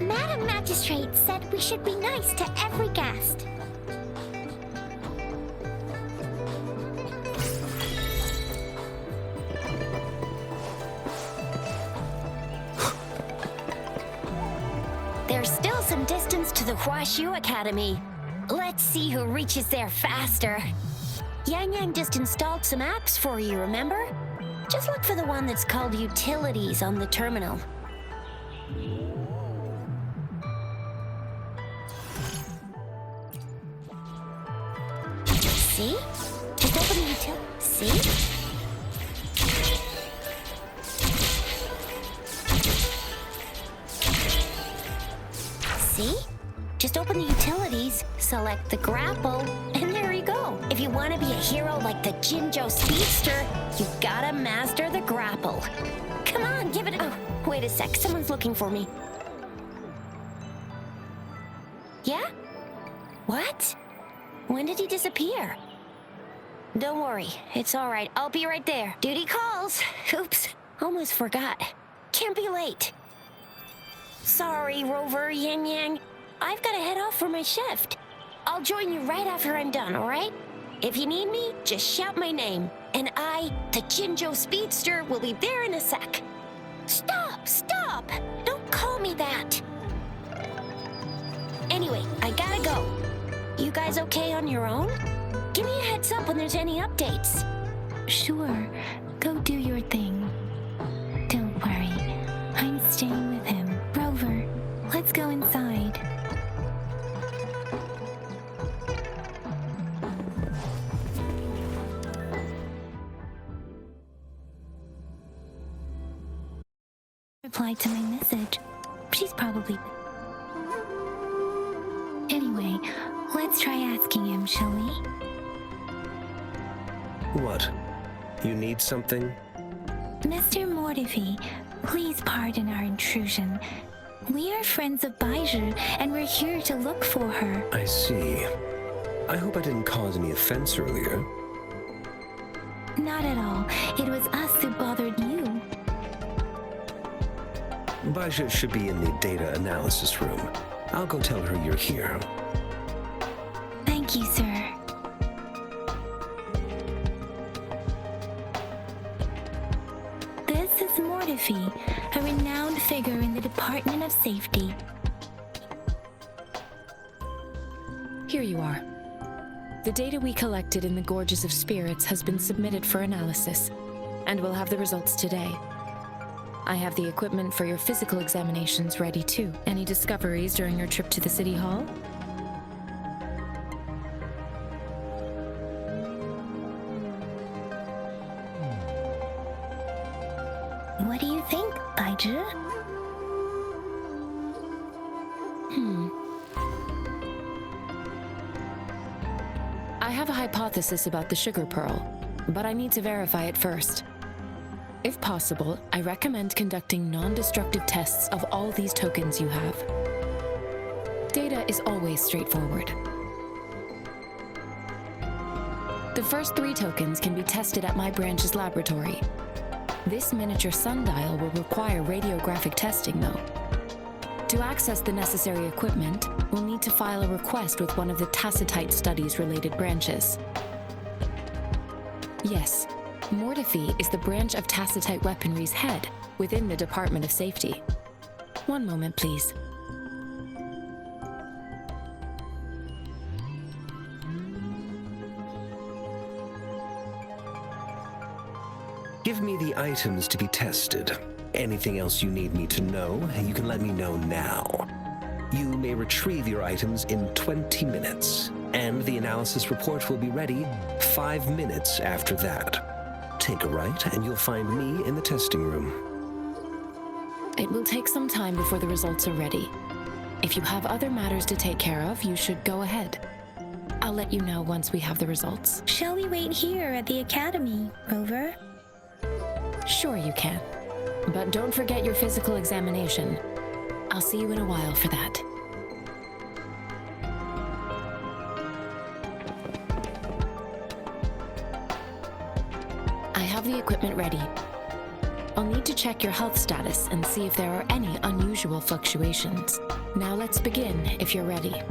Madam Magistrate said we should be nice to every guest. There's still some distance to the Huashu Academy. Let's see who reaches there faster. Yang Yang just installed some apps for you, remember? Just look for the one that's called Utilities on the terminal. See? Just open the utility. See? See? Just open the utilities, select the grapple, and there you go. If you want to be a hero like the Jinjo Speedster, you gotta master the grapple. Come on, give it. Oh, wait a sec. Someone's looking for me. Yeah? What? When did he disappear? Don't worry. It's all right. I'll be right there. Duty calls. Oops. Almost forgot. Can't be late. Sorry, Rover, Yang Yang. I've got to head off for my shift. I'll join you right after I'm done, all right? If you need me, just shout my name. And I, the Jinjo Speedster, will be there in a sec. Stop! Stop! Don't call me that. Anyway, I gotta go. You guys okay on your own? Give me a heads up when there's any updates. Sure, go do your thing. Don't worry, I'm staying with him. Rover, let's go inside. Replied to my message. She's probably... Anyway, let's try asking him, shall we? What? You need something? Mr. Mortifi, please pardon our intrusion. We are friends of Baiju, and we're here to look for her. I see. I hope I didn't cause any offense earlier. Not at all. It was us who bothered you. Baja should be in the data analysis room. I'll go tell her you're here. Thank you, sir. This is Mortifi, a renowned figure in the Department of Safety. Here you are. The data we collected in the Gorges of Spirits has been submitted for analysis, and we'll have the results today. I have the equipment for your physical examinations ready too. Any discoveries during your trip to the City Hall? What do you think, Baiju? I have a hypothesis about the sugar pearl, but I need to verify it first. If possible, I recommend conducting non-destructive tests of all these tokens you have. Data is always straightforward. The first 3 tokens can be tested at my branch's laboratory. This miniature sundial will require radiographic testing, though. To access the necessary equipment, we'll need to file a request with one of the Tacitite Studies-related branches. Yes, Mortifi is the branch of Tacitite Weaponry's head within the Department of Safety. One moment, please. Give me the items to be tested. Anything else you need me to know, you can let me know now. You may retrieve your items in 20 minutes, and the analysis report will be ready 5 minutes after that. Take a right, and you'll find me in the testing room. It will take some time before the results are ready. If you have other matters to take care of, you should go ahead. I'll let you know once we have the results. Shall we wait here at the Academy, Rover? Sure you can. But don't forget your physical examination. I'll see you in a while for that. I have the equipment ready. I'll need to check your health status and see if there are any unusual fluctuations. Now let's begin, if you're ready.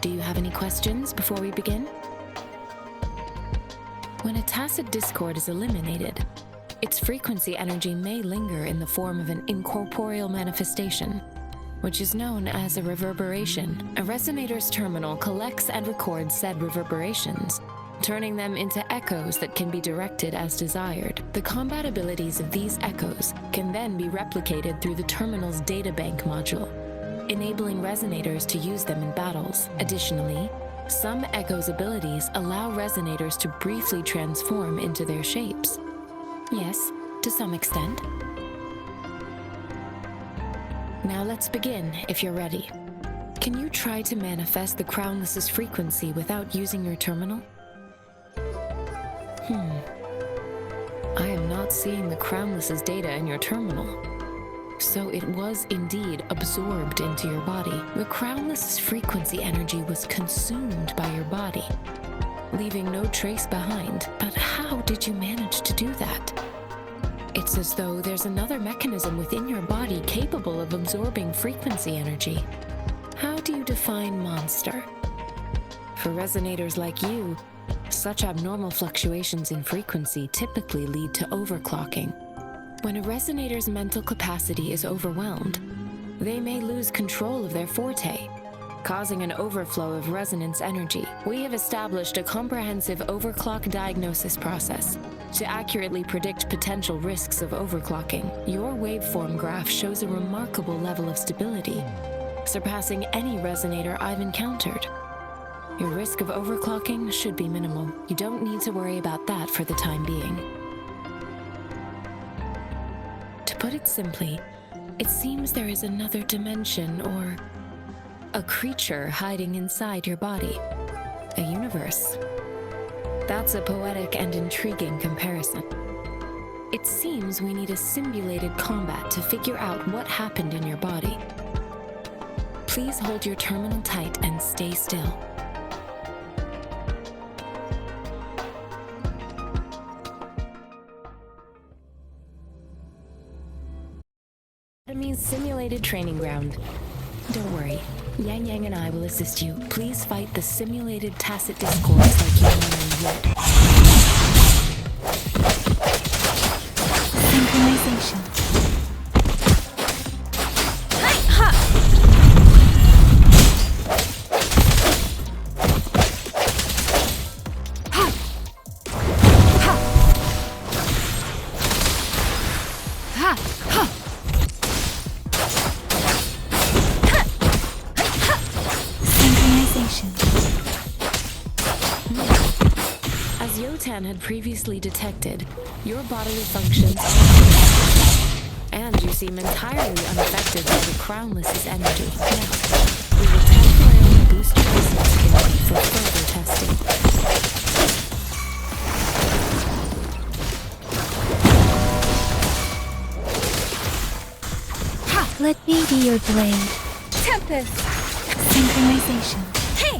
Do you have any questions before we begin? When a tacit discord is eliminated, its frequency energy may linger in the form of an incorporeal manifestation, which is known as a reverberation. A resonator's terminal collects and records said reverberations, turning them into echoes that can be directed as desired. The compatibilities of these echoes can then be replicated through the terminal's databank module, enabling resonators to use them in battles. Additionally, some echoes' abilities allow resonators to briefly transform into their shapes. Yes, to some extent. Now let's begin, if you're ready. Can you try to manifest the Crownless's frequency without using your terminal? I am not seeing the Crownless's data in your terminal. So it was indeed absorbed into your body. The Crownless's frequency energy was consumed by your body, leaving no trace behind. But how did you manage to do that? It's as though there's another mechanism within your body capable of absorbing frequency energy. How do you define monster? For resonators like you, such abnormal fluctuations in frequency typically lead to overclocking. When a resonator's mental capacity is overwhelmed, they may lose control of their forte, causing an overflow of resonance energy. We have established a comprehensive overclock diagnosis process to accurately predict potential risks of overclocking. Your waveform graph shows a remarkable level of stability, surpassing any resonator I've encountered. Your risk of overclocking should be minimal. You don't need to worry about that for the time being. To put it simply, it seems there is another dimension or a creature hiding inside your body. A universe. That's a poetic and intriguing comparison. It seems we need a simulated combat to figure out what happened in your body. Please hold your terminal tight and stay still. Enemy's simulated training ground. Don't worry, Yang Yang and I will assist you. Please fight the simulated tacit discords like you normally would. Synchronization. As Yotan had previously detected, your bodily functions are and you seem entirely unaffected by the Crownless's energy. Now, we will temporarily boost your resonance energy for further testing. Let me be your blade. Tempest! Synchronization. Hey!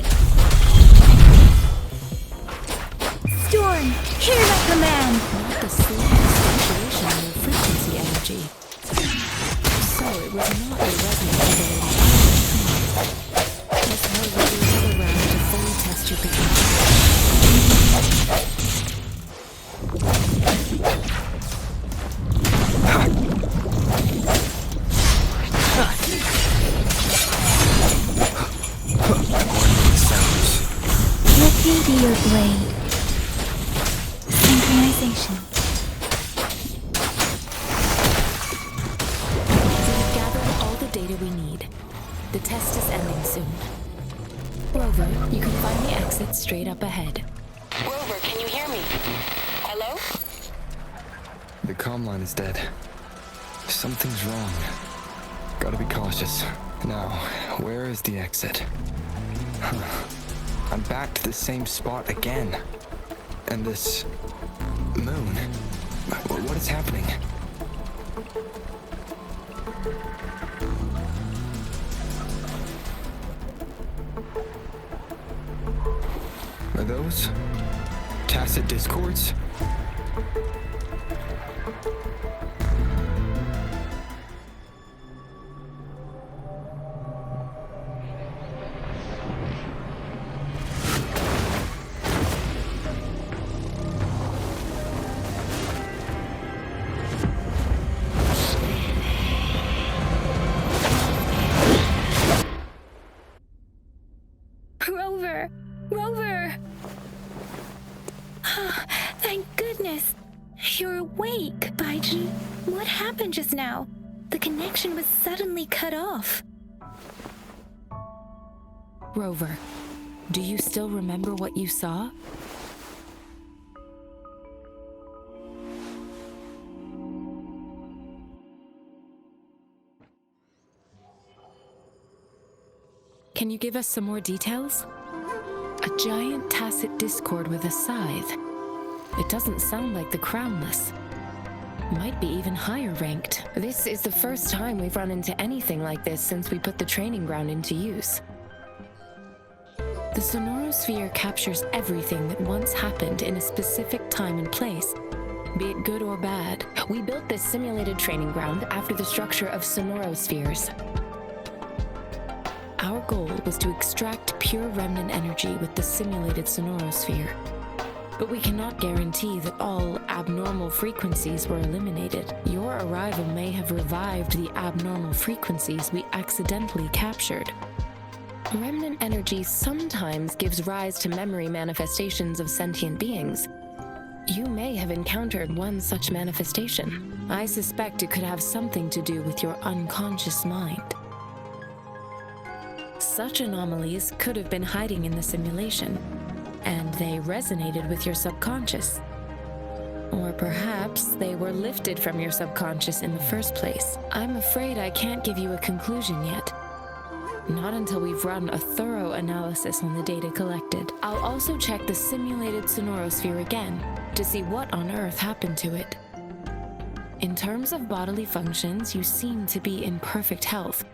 Storm, hear my command! Not the slightest fluctuation in your frequency energy. So it was not a resonance. Let's hurry with another round to fully test your Let me be your blade. Synchronization. We've gathered all the data we need. The test is ending soon. Rover, you can find the exit straight up ahead. Rover, can you hear me? Hello? The comm line is dead. Something's wrong. Gotta be cautious. Now, where is the exit? I'm back to the same spot again. And this moon. What is happening? Are those tacit discords? Thank goodness. You're awake, Baiju. What happened just now? The connection was suddenly cut off. Rover, do you still remember what you saw? Can you give us some more details? A giant tacit discord with a scythe. It doesn't sound like the Crownless. Might be even higher ranked. This is the first time we've run into anything like this since we put the training ground into use. The sonorosphere captures everything that once happened in a specific time and place, be it good or bad. We built this simulated training ground after the structure of sonorospheres. Our goal was to extract pure remnant energy with the simulated sonorosphere. But we cannot guarantee that all abnormal frequencies were eliminated. Your arrival may have revived the abnormal frequencies we accidentally captured. Remnant energy sometimes gives rise to memory manifestations of sentient beings. You may have encountered one such manifestation. I suspect it could have something to do with your unconscious mind. Such anomalies could have been hiding in the simulation, and they resonated with your subconscious. Or perhaps they were lifted from your subconscious in the first place. I'm afraid I can't give you a conclusion yet. Not until we've run a thorough analysis on the data collected. I'll also check the simulated sonorosphere again to see what on earth happened to it. In terms of bodily functions, you seem to be in perfect health.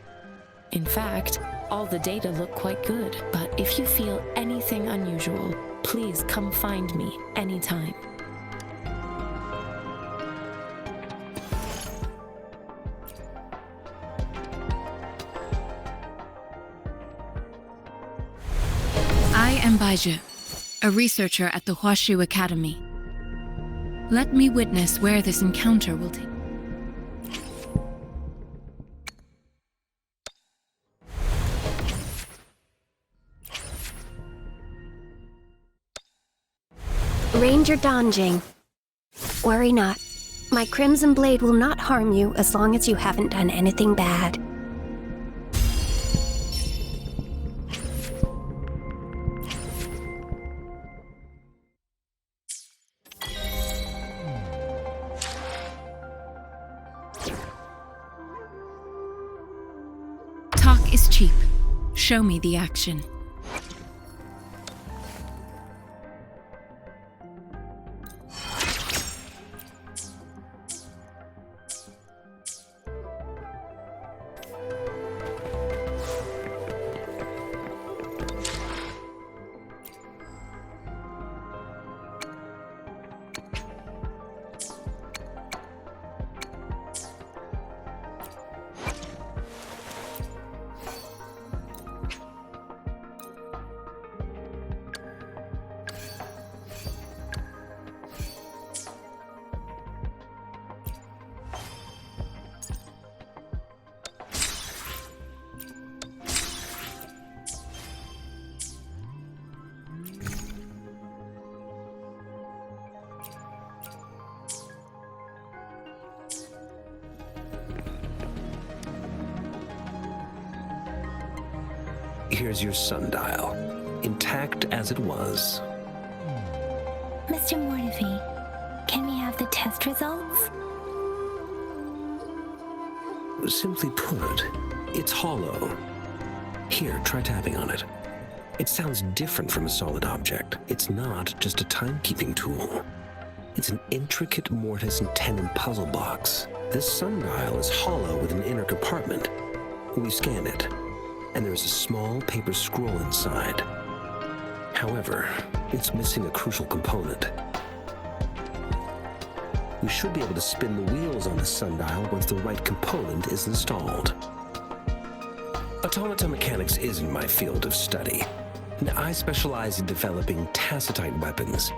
In fact, all the data look quite good, but if you feel anything unusual, please come find me anytime. I am Baiju, a researcher at the Huashu Academy. Let me witness where this encounter will take. Ranger Donjing. Worry not. My Crimson Blade will not harm you as long as you haven't done anything bad. Talk is cheap. Show me the action. Here's your sundial, intact as it was. Mr. Mortefi, can we have the test results? Simply put, it's hollow. Here, try tapping on it. It sounds different from a solid object. It's not just a timekeeping tool. It's an intricate mortise and tenon puzzle box. This sundial is hollow with an inner compartment. We scan it, and there is a small paper scroll inside. However, it's missing a crucial component. We should be able to spin the wheels on the sundial once the right component is installed. Automata mechanics isn't my field of study. I specialize in developing tacitite weapons,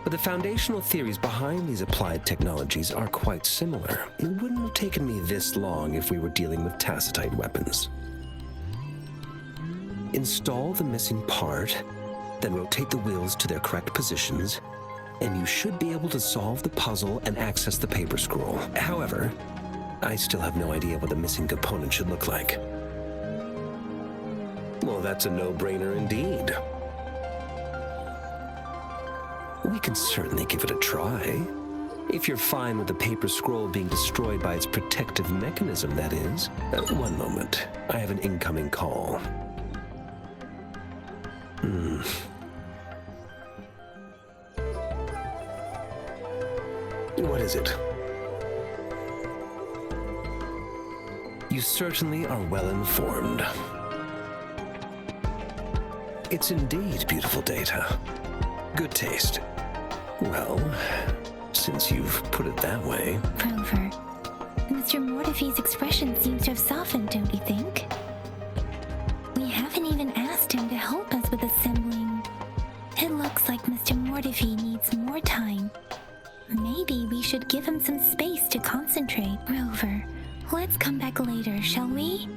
but the foundational theories behind these applied technologies are quite similar. It wouldn't have taken me this long if we were dealing with tacitite weapons. Install the missing part, then rotate the wheels to their correct positions, and you should be able to solve the puzzle and access the paper scroll. However, I still have no idea what the missing component should look like. Well, that's a no-brainer indeed. We can certainly give it a try. If you're fine with the paper scroll being destroyed by its protective mechanism, that is. One moment. I have an incoming call. What is it? You certainly are well informed. It's indeed beautiful data. Good taste. Well, since you've put it that way... Rover, Mr. Mortefi's expression seems to have softened, don't you think? We haven't even asked him to help us with assembling. It looks like Mr. Mortefi needs more time. Maybe we should give him some space to concentrate. Rover, let's come back later, shall we?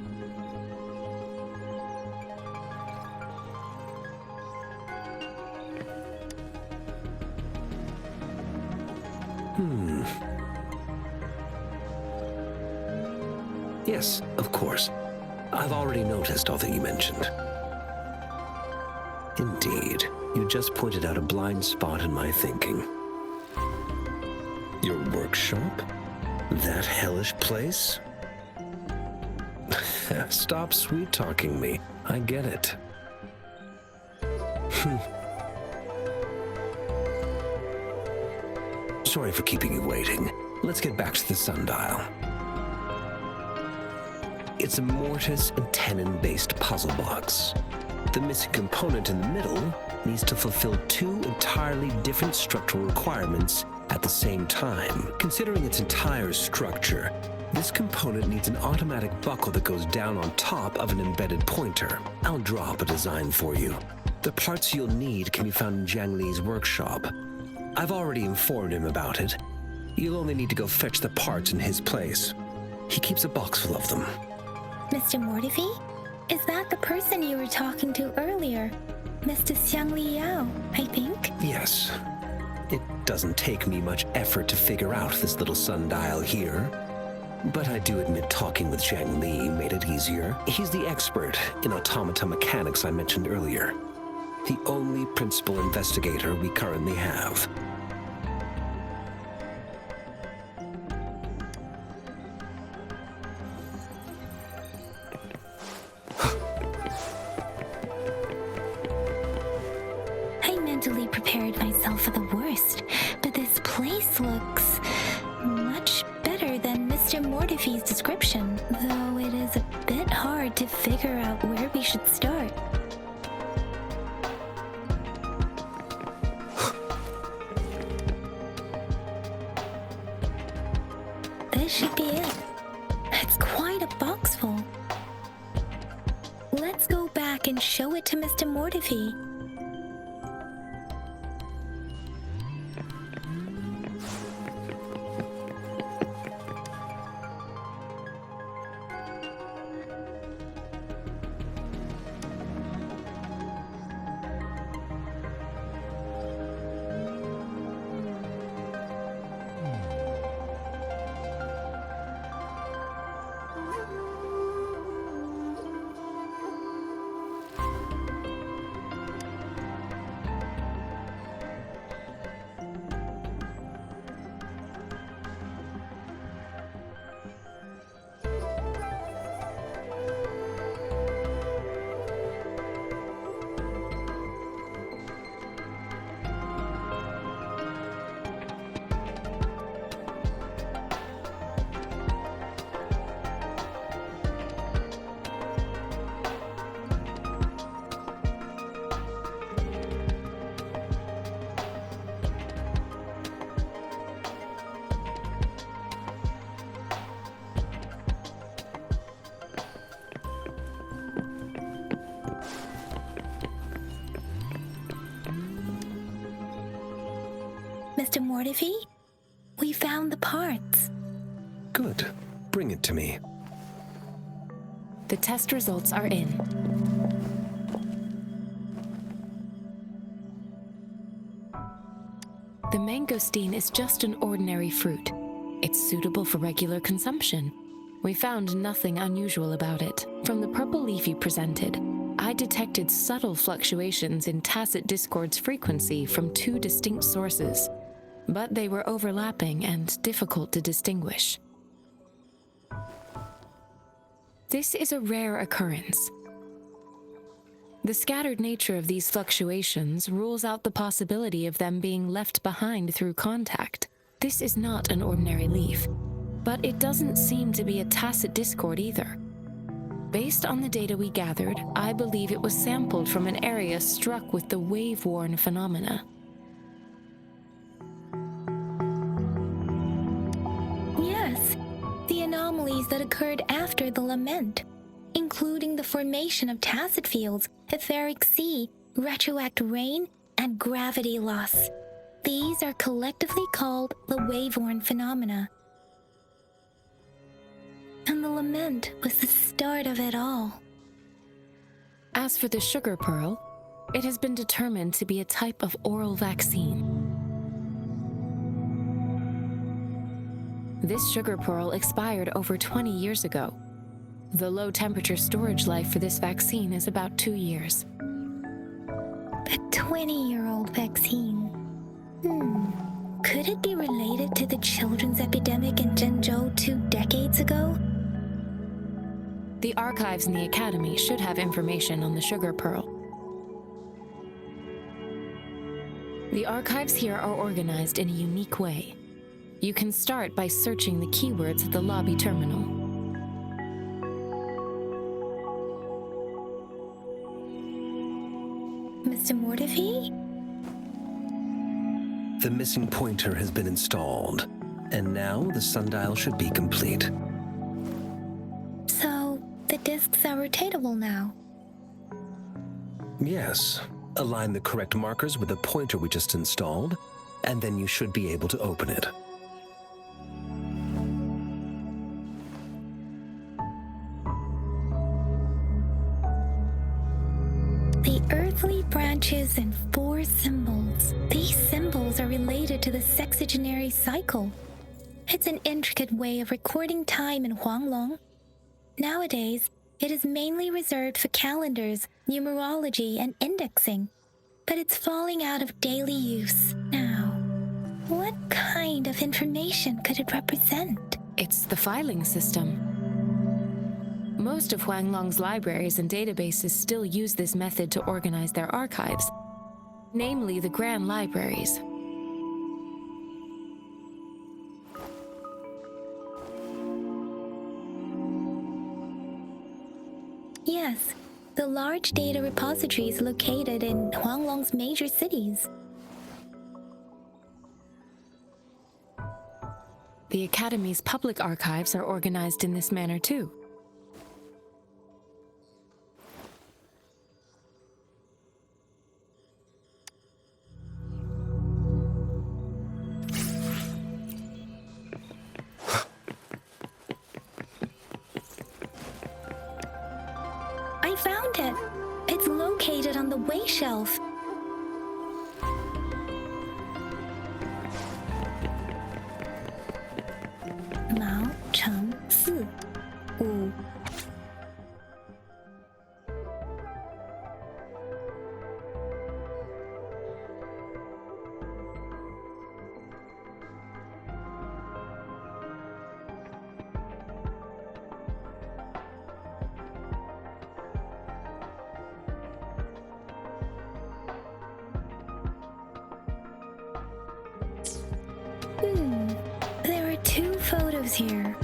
Yes, of course. I've already noticed all that you mentioned. Indeed, you just pointed out a blind spot in my thinking. Your workshop? That hellish place? Stop sweet-talking me. I get it. Sorry for keeping you waiting. Let's get back to the sundial. It's a mortise and tenon-based puzzle box. The missing component in the middle needs to fulfill two entirely different structural requirements at the same time. Considering its entire structure, this component needs an automatic buckle that goes down on top of an embedded pointer. I'll draw up a design for you. The parts you'll need can be found in Jiang Li's workshop. I've already informed him about it. You'll only need to go fetch the parts in his place. He keeps a box full of them. Mr. Mortefi? Is that the person you were talking to earlier? Mr. Xiang Liao, I think? Yes. It doesn't take me much effort to figure out this little sundial here. But I do admit talking with Jiang Li made it easier. He's the expert in automata mechanics I mentioned earlier. The only principal investigator we currently have. I mentally prepared myself for the worst, but this place looks much better than Mr. Mortefi's description, though it is a bit hard to figure out where we should start. This should be it. It's quite a box full. Let's go back and show it to Mr. Mortefi. Mr. Mortefi, we found the parts. Good. Bring it to me. The test results are in. The mangosteen is just an ordinary fruit. It's suitable for regular consumption. We found nothing unusual about it. From the purple leaf you presented, I detected subtle fluctuations in tacit discord's frequency from two distinct sources, but they were overlapping and difficult to distinguish. This is a rare occurrence. The scattered nature of these fluctuations rules out the possibility of them being left behind through contact. This is not an ordinary leaf, but it doesn't seem to be a tacit discord either. Based on the data we gathered, I believe it was sampled from an area struck with the wave-worn phenomena. Yes, the anomalies that occurred after the lament, including the formation of tacit fields, etheric sea, retroact rain, and gravity loss. These are collectively called the wave-worn phenomena. And the lament was the start of it all. As for the sugar pearl, it has been determined to be a type of oral vaccine. This sugar pearl expired over 20 years ago. The low-temperature storage life for this vaccine is about 2 years. A 20-year-old vaccine. Could it be related to the children's epidemic in Zhengzhou 2 decades ago? The archives in the Academy should have information on the sugar pearl. The archives here are organized in a unique way. You can start by searching the keywords at the lobby terminal. Mr. Mortefi? The missing pointer has been installed, and now the sundial should be complete. So, the discs are rotatable now? Yes. Align the correct markers with the pointer we just installed, and then you should be able to open it. The earthly branches and 4 symbols. These symbols are related to the sexagenary cycle. It's an intricate way of recording time in Huanglong. Nowadays, it is mainly reserved for calendars, numerology, and indexing, but it's falling out of daily use now. What kind of information could it represent? It's the filing system. Most of Huanglong's libraries and databases still use this method to organize their archives, namely the Grand Libraries. Yes, the large data repositories located in Huanglong's major cities. The Academy's public archives are organized in this manner too. I found it. It's located on the way shelf. Mao Cheng Si Wu. There are 2 photos here.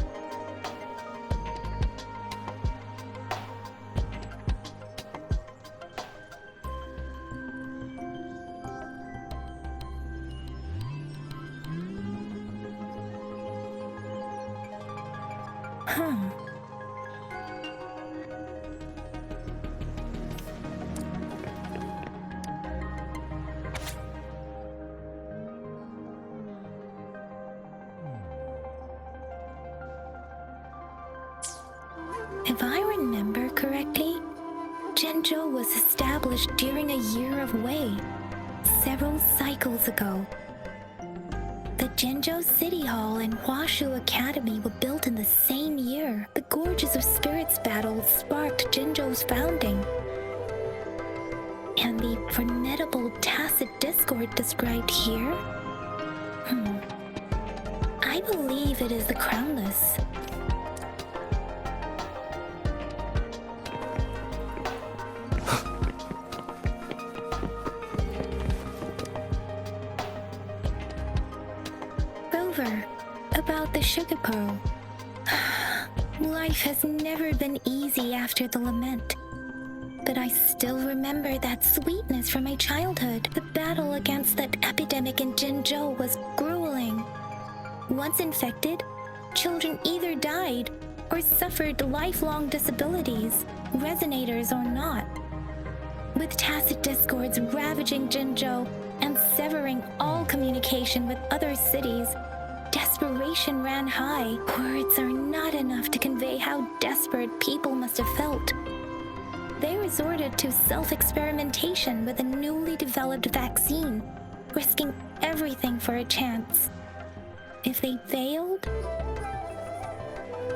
If I remember correctly, Zhengzhou was established during a year of Wei, several cycles ago. Jinzhou City Hall and Huashu Academy were built in the same year. The Gorges of Spirits battle sparked Jinzhou's founding. And the formidable tacit discord described here? I believe it is the Crownless. Rover, about the sugar pearl. Life has never been easy after the lament. But I still remember that sweetness from my childhood. The battle against that epidemic in Jinzhou was grueling. Once infected, children either died or suffered lifelong disabilities, resonators or not. With tacit discords ravaging Jinzhou and severing all communication with other cities, desperation ran high. Words are not enough to convey how desperate people must have felt. They resorted to self-experimentation with a newly developed vaccine, risking everything for a chance. If they failed,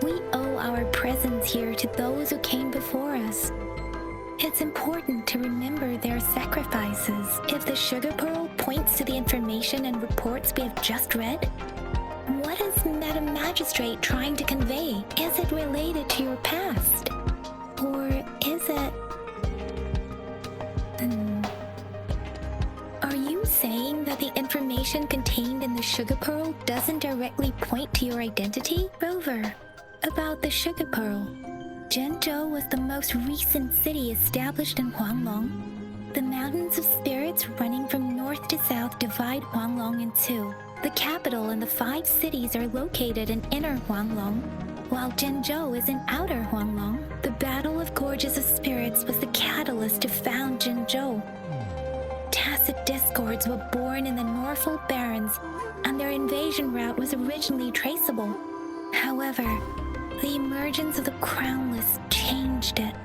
we owe our presence here to those who came before us. It's important to remember their sacrifices. If the sugar pearl points to the information and reports we have just read, what is Madam Magistrate trying to convey? Is it related to your past? Or is it... Are you saying that the information contained in the sugar pearl doesn't directly point to your identity? Rover, about the sugar pearl. Jinzhou was the most recent city established in Huanglong. The mountains of spirits running from north to south divide Huanglong in two. The capital and the 5 cities are located in inner Huanglong, while Jinzhou is in outer Huanglong. The Battle of Gorges of Spirits was the catalyst to found Jinzhou. Tacit discords were born in the Norfolk Barrens, and their invasion route was originally traceable. However, the emergence of the Crownless changed it.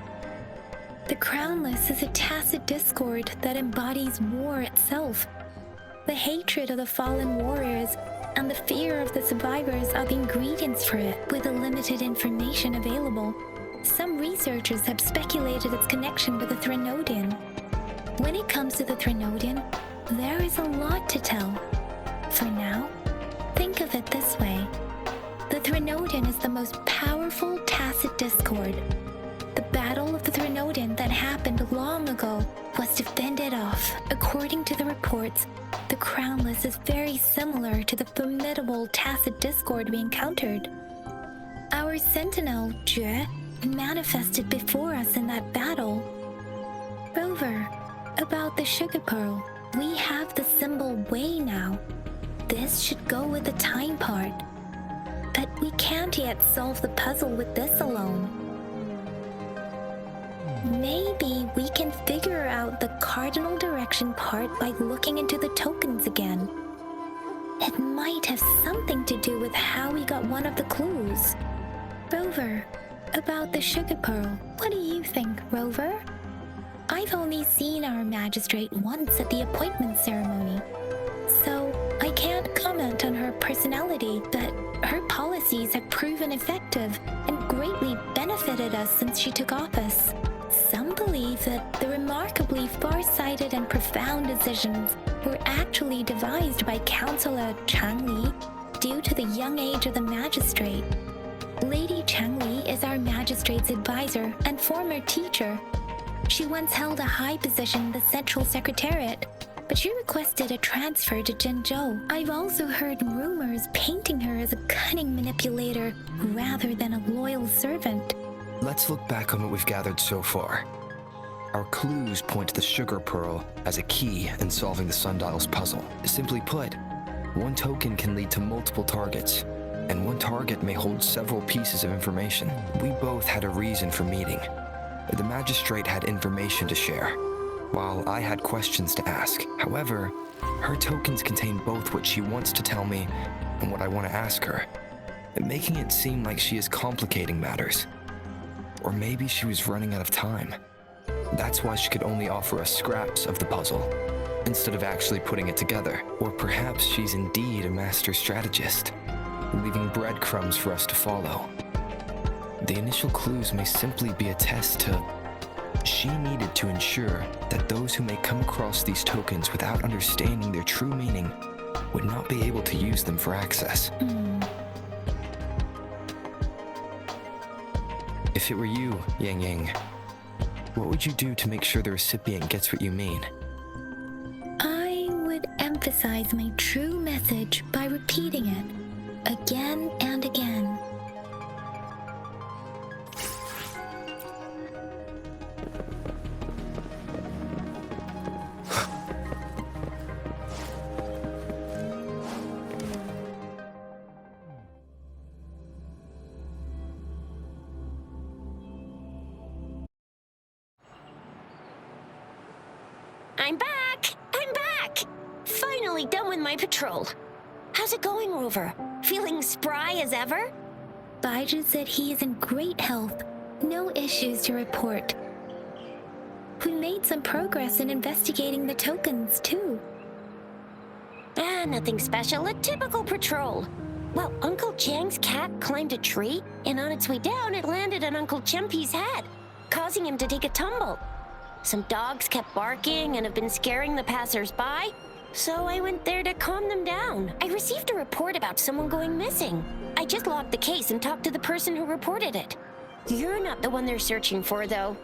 The Crownless is a tacit discord that embodies war itself. The hatred of the fallen warriors and the fear of the survivors are the ingredients for it. With the limited information available, some researchers have speculated its connection with the Threnodian. When it comes to the Threnodian, there is a lot to tell. For now, think of it this way. The Threnodian is the most powerful tacit discord. The Battle of the Threnodian that happened long ago was to fend it off. According to the reports, the Crownless is very similar to the formidable tacit discord we encountered. Our sentinel, Jue, manifested before us in that battle. Rover, about the sugar pearl, we have the symbol Wei now. This should go with the time part. But we can't yet solve the puzzle with this alone. Maybe we can figure out the cardinal direction part by looking into the tokens again. It might have something to do with how we got one of the clues. Rover, about the sugar pearl, what do you think, Rover? I've only seen our magistrate once at the appointment ceremony, so I can't comment on her personality, but her policies have proven effective and greatly benefited us since she took office. Some believe that the remarkably far-sighted and profound decisions were actually devised by Councillor Changli due to the young age of the magistrate. Lady Changli is our magistrate's advisor and former teacher. She once held a high position in the Central Secretariat, but she requested a transfer to Jinzhou. I've also heard rumors painting her as a cunning manipulator rather than a loyal servant. Let's look back on what we've gathered so far. Our clues point to the sugar pearl as a key in solving the sundial's puzzle. Simply put, one token can lead to multiple targets, and one target may hold several pieces of information. We both had a reason for meeting. The magistrate had information to share, while I had questions to ask. However, her tokens contain both what she wants to tell me and what I want to ask her, making it seem like she is complicating matters. Or maybe she was running out of time. That's why she could only offer us scraps of the puzzle. instead of actually putting it together. Or perhaps she's indeed a master strategist, leaving breadcrumbs for us to follow. The initial clues may simply be a test to... She needed to ensure that those who may come across these tokens without understanding their true meaning would not be able to use them for access. If it were you, Yang Yang, what would you do to make sure the recipient gets what you mean? I would emphasize my true message by repeating it again and again. I'm back! I'm back! Finally done with my patrol. How's it going, Rover? Feeling spry as ever? Baiju said he is in great health. No issues to report. We made some progress in investigating the tokens, too. Nothing special. A typical patrol. Well, Uncle Chang's cat climbed a tree, and on its way down, it landed on Uncle Chempi's head, causing him to take a tumble. Some dogs kept barking and have been scaring the passers-by, so I went there to calm them down. I received a report about someone going missing. I just logged the case and talked to the person who reported it. You're not the one they're searching for, though.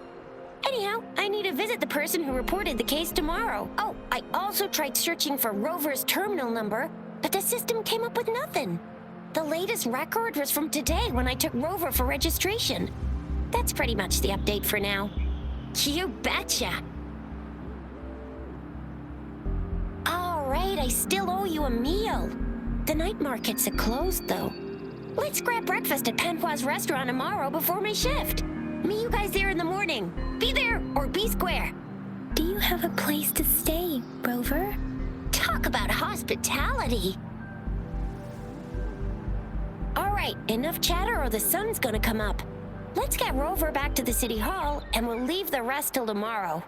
Anyhow, I need to visit the person who reported the case tomorrow. Oh, I also tried searching for Rover's terminal number, but the system came up with nothing. The latest record was from today when I took Rover for registration. That's pretty much the update for now. You betcha! Alright, I still owe you a meal. The night markets are closed, though. Let's grab breakfast at Panhua's restaurant tomorrow before my shift. Meet you guys there in the morning. Be there or be square. Do you have a place to stay, Rover? Talk about hospitality. Alright, enough chatter or the sun's gonna come up. Let's get Rover back to the city hall, and we'll leave the rest till tomorrow.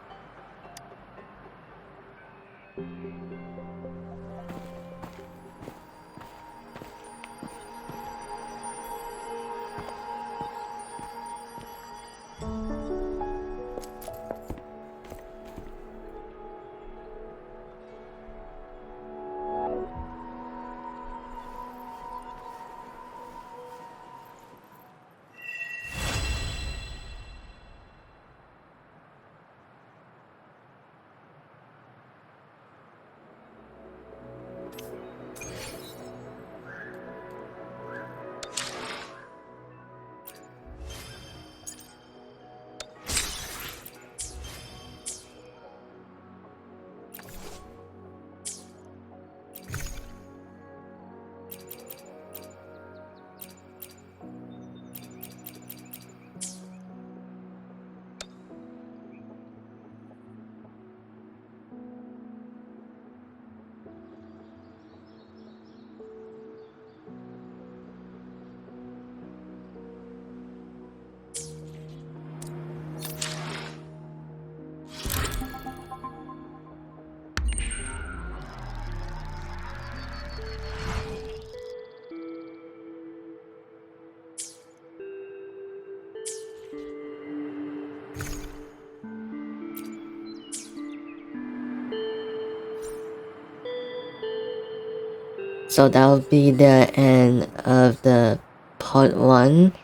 So that'll be the end of the part 1.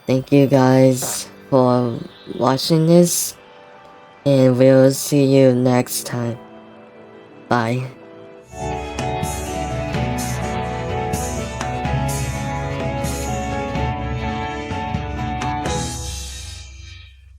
Thank you guys for watching this, and we'll see you next time. Bye.